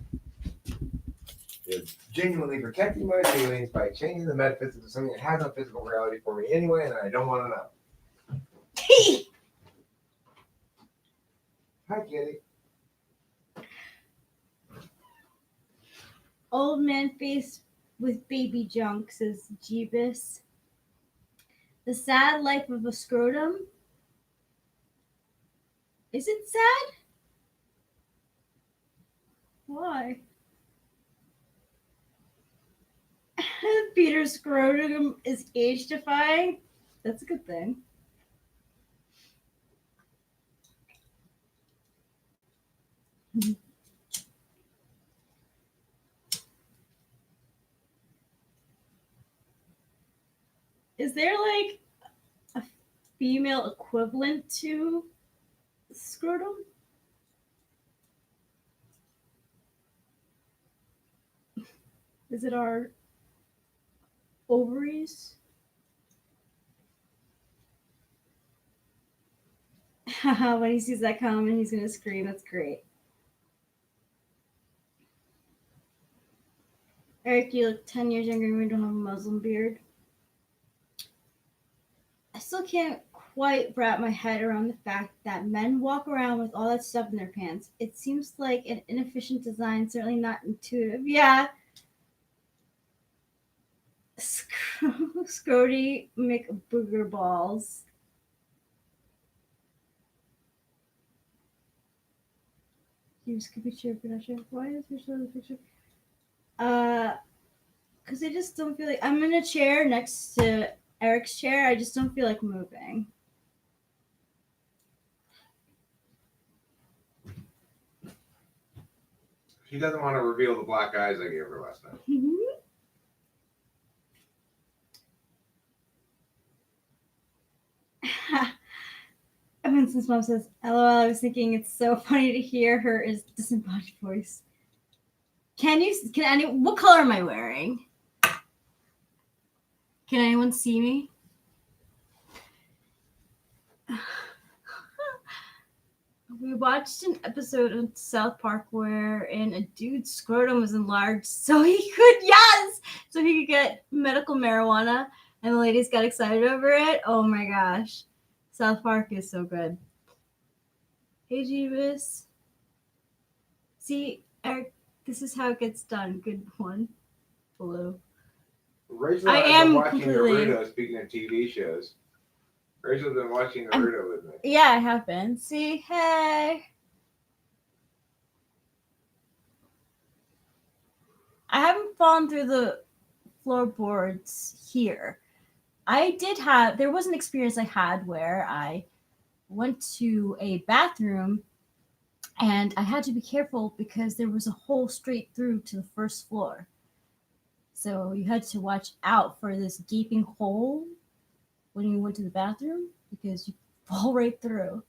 You're genuinely protecting my feelings by changing the metaphysics of something that has no physical reality for me anyway, and I don't want to know. Hi, kitty. Old man face with baby junk, says Jeebus. The sad life of a scrotum. Is it sad? Why? Peter's scrotum is age defying. That's a good thing. Is there like a female equivalent to scrotum? Is it our ovaries? When he sees that comment, he's gonna scream. That's great. Eric, you look 10 years younger and we don't have a Muslim beard. I still can't quite wrap my head around the fact that men walk around with all that stuff in their pants. It seems like an inefficient design, certainly not intuitive. Yeah. Scrody McBooger balls. Use picture production. Why is there so picture? Because I just don't feel like I'm in a chair next to Eric's chair. I just don't feel like moving. She doesn't want to reveal the black eyes I gave her last night. Vincent's mom says, LOL, I was thinking it's so funny to hear her disembodied voice. What color am I wearing? Can anyone see me? We watched an episode of South Park wherein a dude's scrotum was enlarged so he could get medical marijuana, and the ladies got excited over it. Oh my gosh. South Park is so good. Hey, Jeebus. See, Eric, this is how it gets done. Good one. Blue. Rachel, I I've am been watching completely- Naruto, speaking of TV shows. Rachel's been watching Naruto with me. Yeah, I have been. See, hey. I haven't fallen through the floorboards here. There was an experience I had where I went to a bathroom and I had to be careful because there was a hole straight through to the first floor. So you had to watch out for this gaping hole when you went to the bathroom because you fall right through.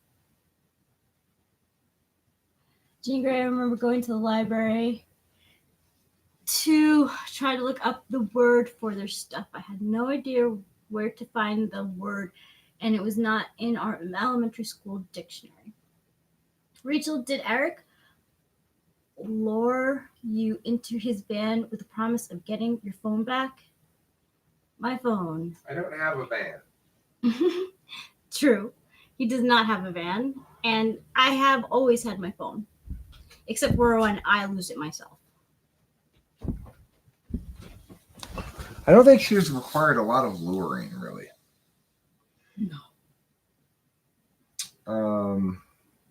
Jean Grey, I remember going to the library to try to look up the word for their stuff. I had no idea where to find the word, and it was not in our elementary school dictionary. Rachel, did Eric lure you into his band with the promise of getting your phone back? My phone. I don't have a van. True. He does not have a van, and I have always had my phone, except for when I lose it myself. I don't think she's required a lot of luring, really. No.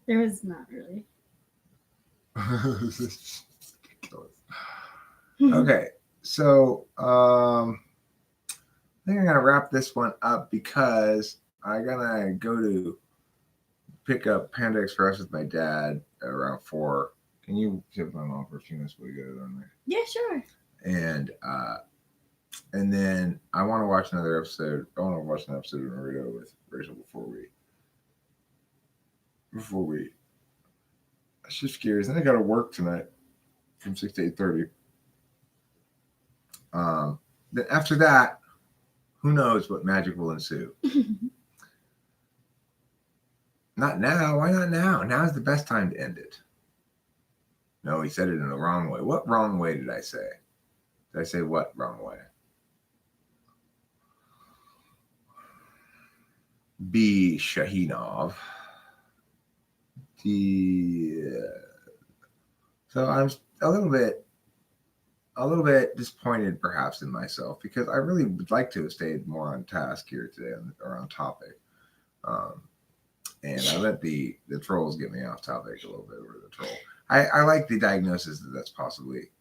There was not really. Okay, so I think I'm gonna wrap this one up because I'm gonna go to pick up Panda Express with my dad at around 4. Can you give my mom for a few minutes while we get it on there? Yeah, sure. And then I want to watch another episode. I want to watch an episode of Naruto with Rachel before we shift gears. And I got to work tonight from 6 to 8:30. Then after that, who knows what magic will ensue? Not now. Why not now? Now is the best time to end it. No, he said it in the wrong way. What wrong way did I say? Did I say what wrong way? B. Shahinov. So I'm a little bit disappointed perhaps in myself because I really would like to have stayed more on task here today or on topic. And I let the trolls get me off topic a little bit over the troll. I like the diagnosis that that's possibly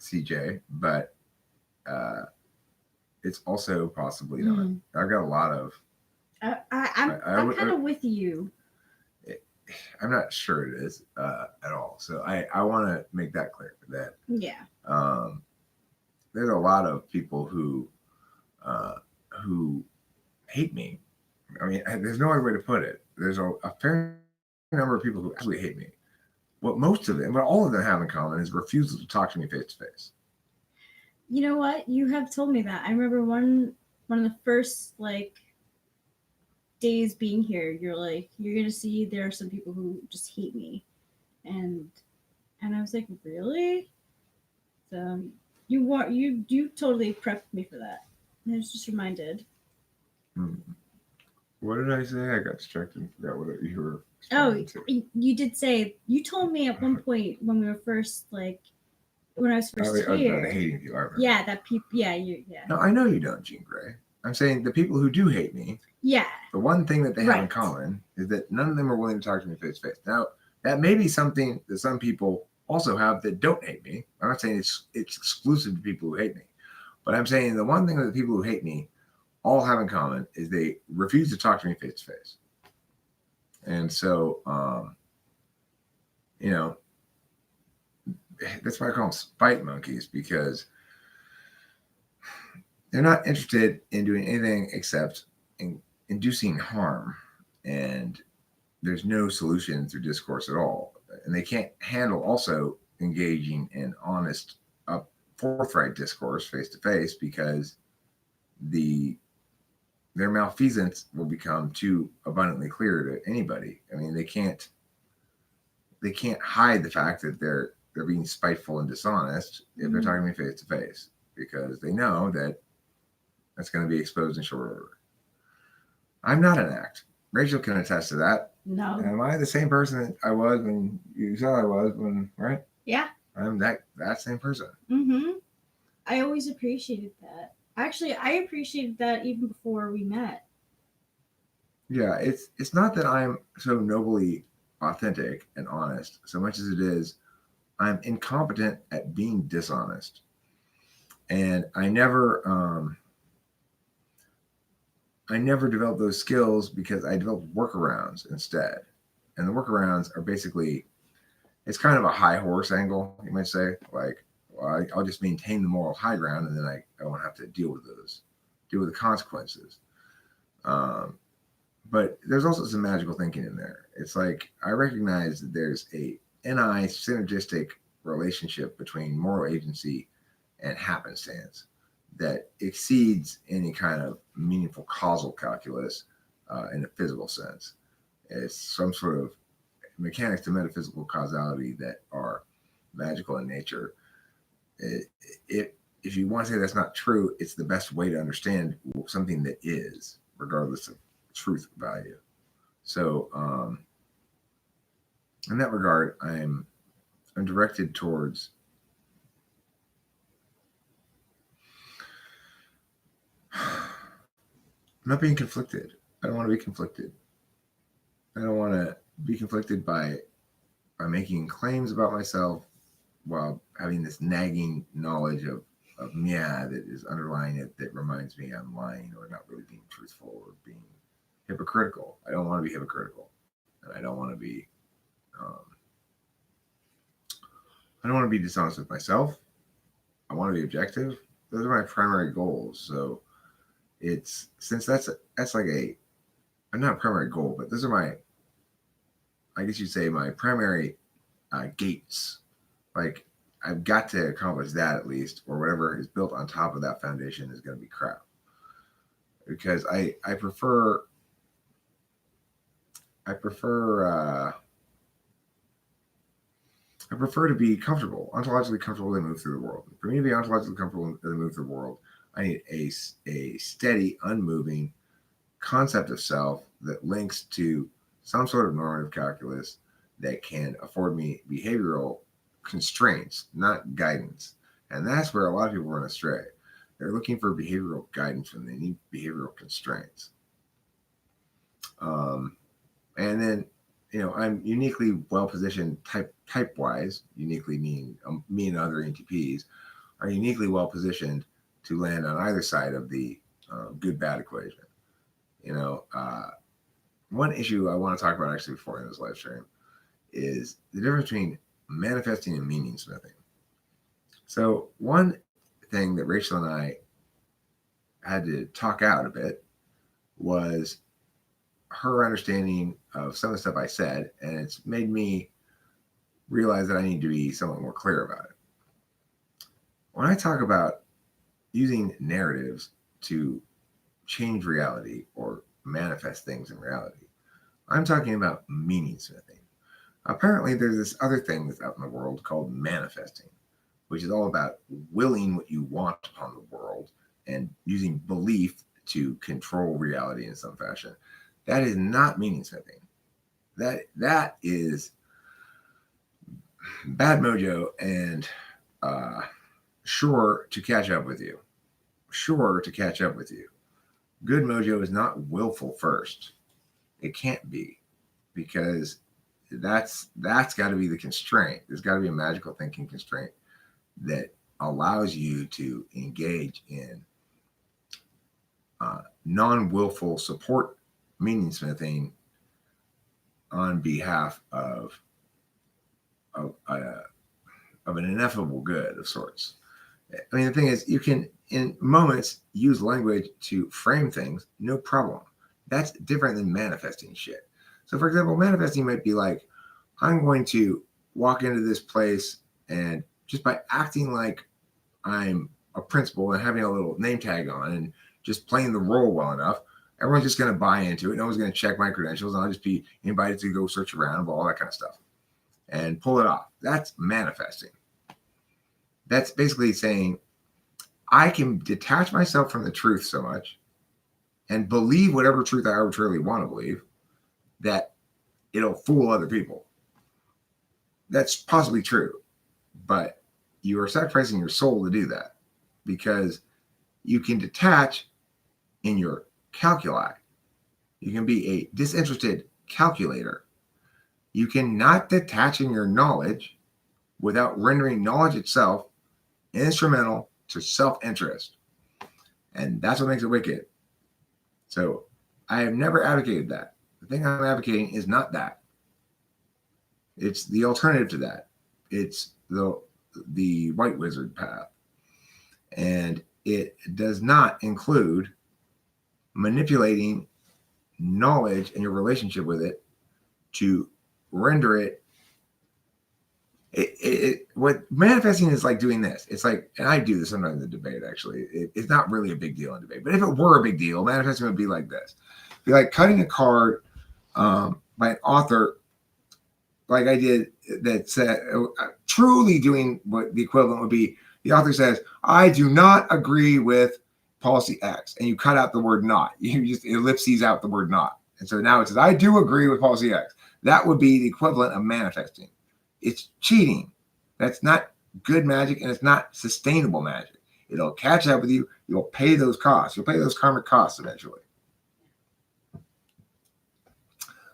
CJ, but it's also possibly not. I've got a lot of. I'm kind of with you. I'm not sure it is at all. So I want to make that clear that there's a lot of people who hate me. I mean, there's no other way to put it. There's a fair number of people who actually hate me. What all of them have in common is refusal to talk to me face to face. You know what? You have told me that. I remember one of the first days being here. You're like, you're gonna see there are some people who just hate me, and I was like, really? So you totally prepped me for that. I was just reminded. What did I say? I got distracted and forgot what you were. You did say, you told me at one point when we were first when I was first here. About hating you, yeah, that people. Yeah. No, I know you don't, Jean Grey. I'm saying the people who do hate me. Yeah. The one thing that they have in common is that none of them are willing to talk to me face to face. Now, that may be something that some people also have that don't hate me. I'm not saying it's exclusive to people who hate me, but I'm saying the one thing that the people who hate me all have in common is they refuse to talk to me face to face. And so, that's why I call them spite monkeys, because they're not interested in doing anything except in inducing harm. And there's no solution through discourse at all. And they can't handle also engaging in honest, forthright discourse face to face because their malfeasance will become too abundantly clear to anybody. I mean, they can't hide the fact that they're being spiteful and dishonest if they're talking to me face to face, because they know that that's going to be exposed in short order. I'm not an act. Rachel can attest to that. No. Am I the same person that I was when you saw I was right? Yeah. I'm that same person. I always appreciated that. Actually, I appreciated that even before we met. Yeah, it's not that I'm so nobly authentic and honest so much as it is I'm incompetent at being dishonest. And I never developed those skills because I developed workarounds instead. And the workarounds are basically, it's kind of a high horse angle, you might say. Like, I'll just maintain the moral high ground, and then I won't have to deal with the consequences. But there's also some magical thinking in there. It's like I recognize that there's a NI synergistic relationship between moral agency and happenstance that exceeds any kind of meaningful causal calculus in a physical sense. It's some sort of mechanics to metaphysical causality that are magical in nature. If you want to say that's not true, it's the best way to understand something that is, regardless of truth value. So, in that regard, I'm directed towards not being conflicted. I don't want to be conflicted. I don't want to be conflicted by making claims about myself while having this nagging knowledge of yeah that is underlying it that reminds me I'm lying or not really being truthful or being hypocritical. I don't want to be hypocritical, and I don't want to be dishonest with myself. I want to be objective. Those are my primary goals. So it's since that's like not a primary goal, but those are my, I guess you'd say, my primary gates. Like I've got to accomplish that at least, or whatever is built on top of that foundation is going to be crap. Because I prefer to be comfortable, ontologically comfortable to move through the world. For me to be ontologically comfortable to move through the world, I need a steady, unmoving concept of self that links to some sort of normative calculus that can afford me behavioral constraints, not guidance. And that's where a lot of people run astray. They're looking for behavioral guidance when they need behavioral constraints. And then, I'm uniquely well positioned type wise, uniquely meaning me and other ENTPs are uniquely well positioned to land on either side of the good bad equation. One issue I want to talk about actually before in this live stream is the difference between manifesting and meaning smithing. So one thing that Rachel and I had to talk out a bit was her understanding of some of the stuff I said, and it's made me realize that I need to be somewhat more clear about it. When I talk about using narratives to change reality or manifest things in reality, I'm talking about meaning smithing. Apparently, there's this other thing that's out in the world called manifesting, which is all about willing what you want upon the world and using belief to control reality in some fashion. That is not meaning smithing. That is bad mojo and sure to catch up with you. Good mojo is not willful first. It can't be, because that's got to be the constraint. There's got to be a magical thinking constraint that allows you to engage in non-willful support meaning smithing on behalf of an ineffable good of sorts. I mean, the thing is, you can, in moments, use language to frame things, no problem. That's different than manifesting shit. So, for example, manifesting might be like, I'm going to walk into this place and just by acting like I'm a principal and having a little name tag on and just playing the role well enough, everyone's just going to buy into it. No one's going to check my credentials, and I'll just be invited to go search around, all that kind of stuff, and pull it off. That's manifesting. That's basically saying I can detach myself from the truth so much and believe whatever truth I arbitrarily want to believe that it'll fool other people. That's possibly true, but you are sacrificing your soul to do that, because you can detach in your calculi. You can be a disinterested calculator. You cannot detach in your knowledge without rendering knowledge itself instrumental to self-interest. And that's what makes it wicked. So I have never advocated that. The thing I'm advocating is not that. It's the alternative to that. It's the the white wizard path. And it does not include manipulating knowledge and your relationship with it to render it. What manifesting is like doing this. It's like, and I do this sometimes in debate, actually. It's not really a big deal in debate. But if it were a big deal, manifesting would be like this. It'd be like cutting a card by an author, like I did, that said, truly doing what the equivalent would be. The author says, I do not agree with policy X. And you cut out the word not. You just ellipses out the word not. And so now it says, I do agree with policy X. That would be the equivalent of manifesting. It's cheating. That's not good magic, and it's not sustainable magic. It'll catch up with you. You'll pay those costs. You'll pay those karmic costs eventually.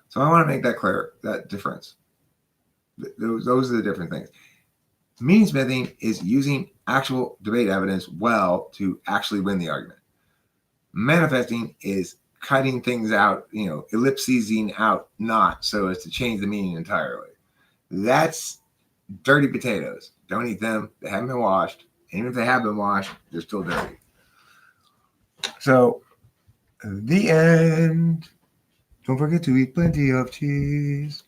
So I want to make that clear, that difference. Those are the different things. Meaning-smithing is using actual debate evidence well to actually win the argument. Manifesting is cutting things out, ellipsing out not so as to change the meaning entirely. That's dirty potatoes. Don't eat them. They haven't been washed. And even if they have been washed, they're still dirty. So, the end. Don't forget to eat plenty of cheese.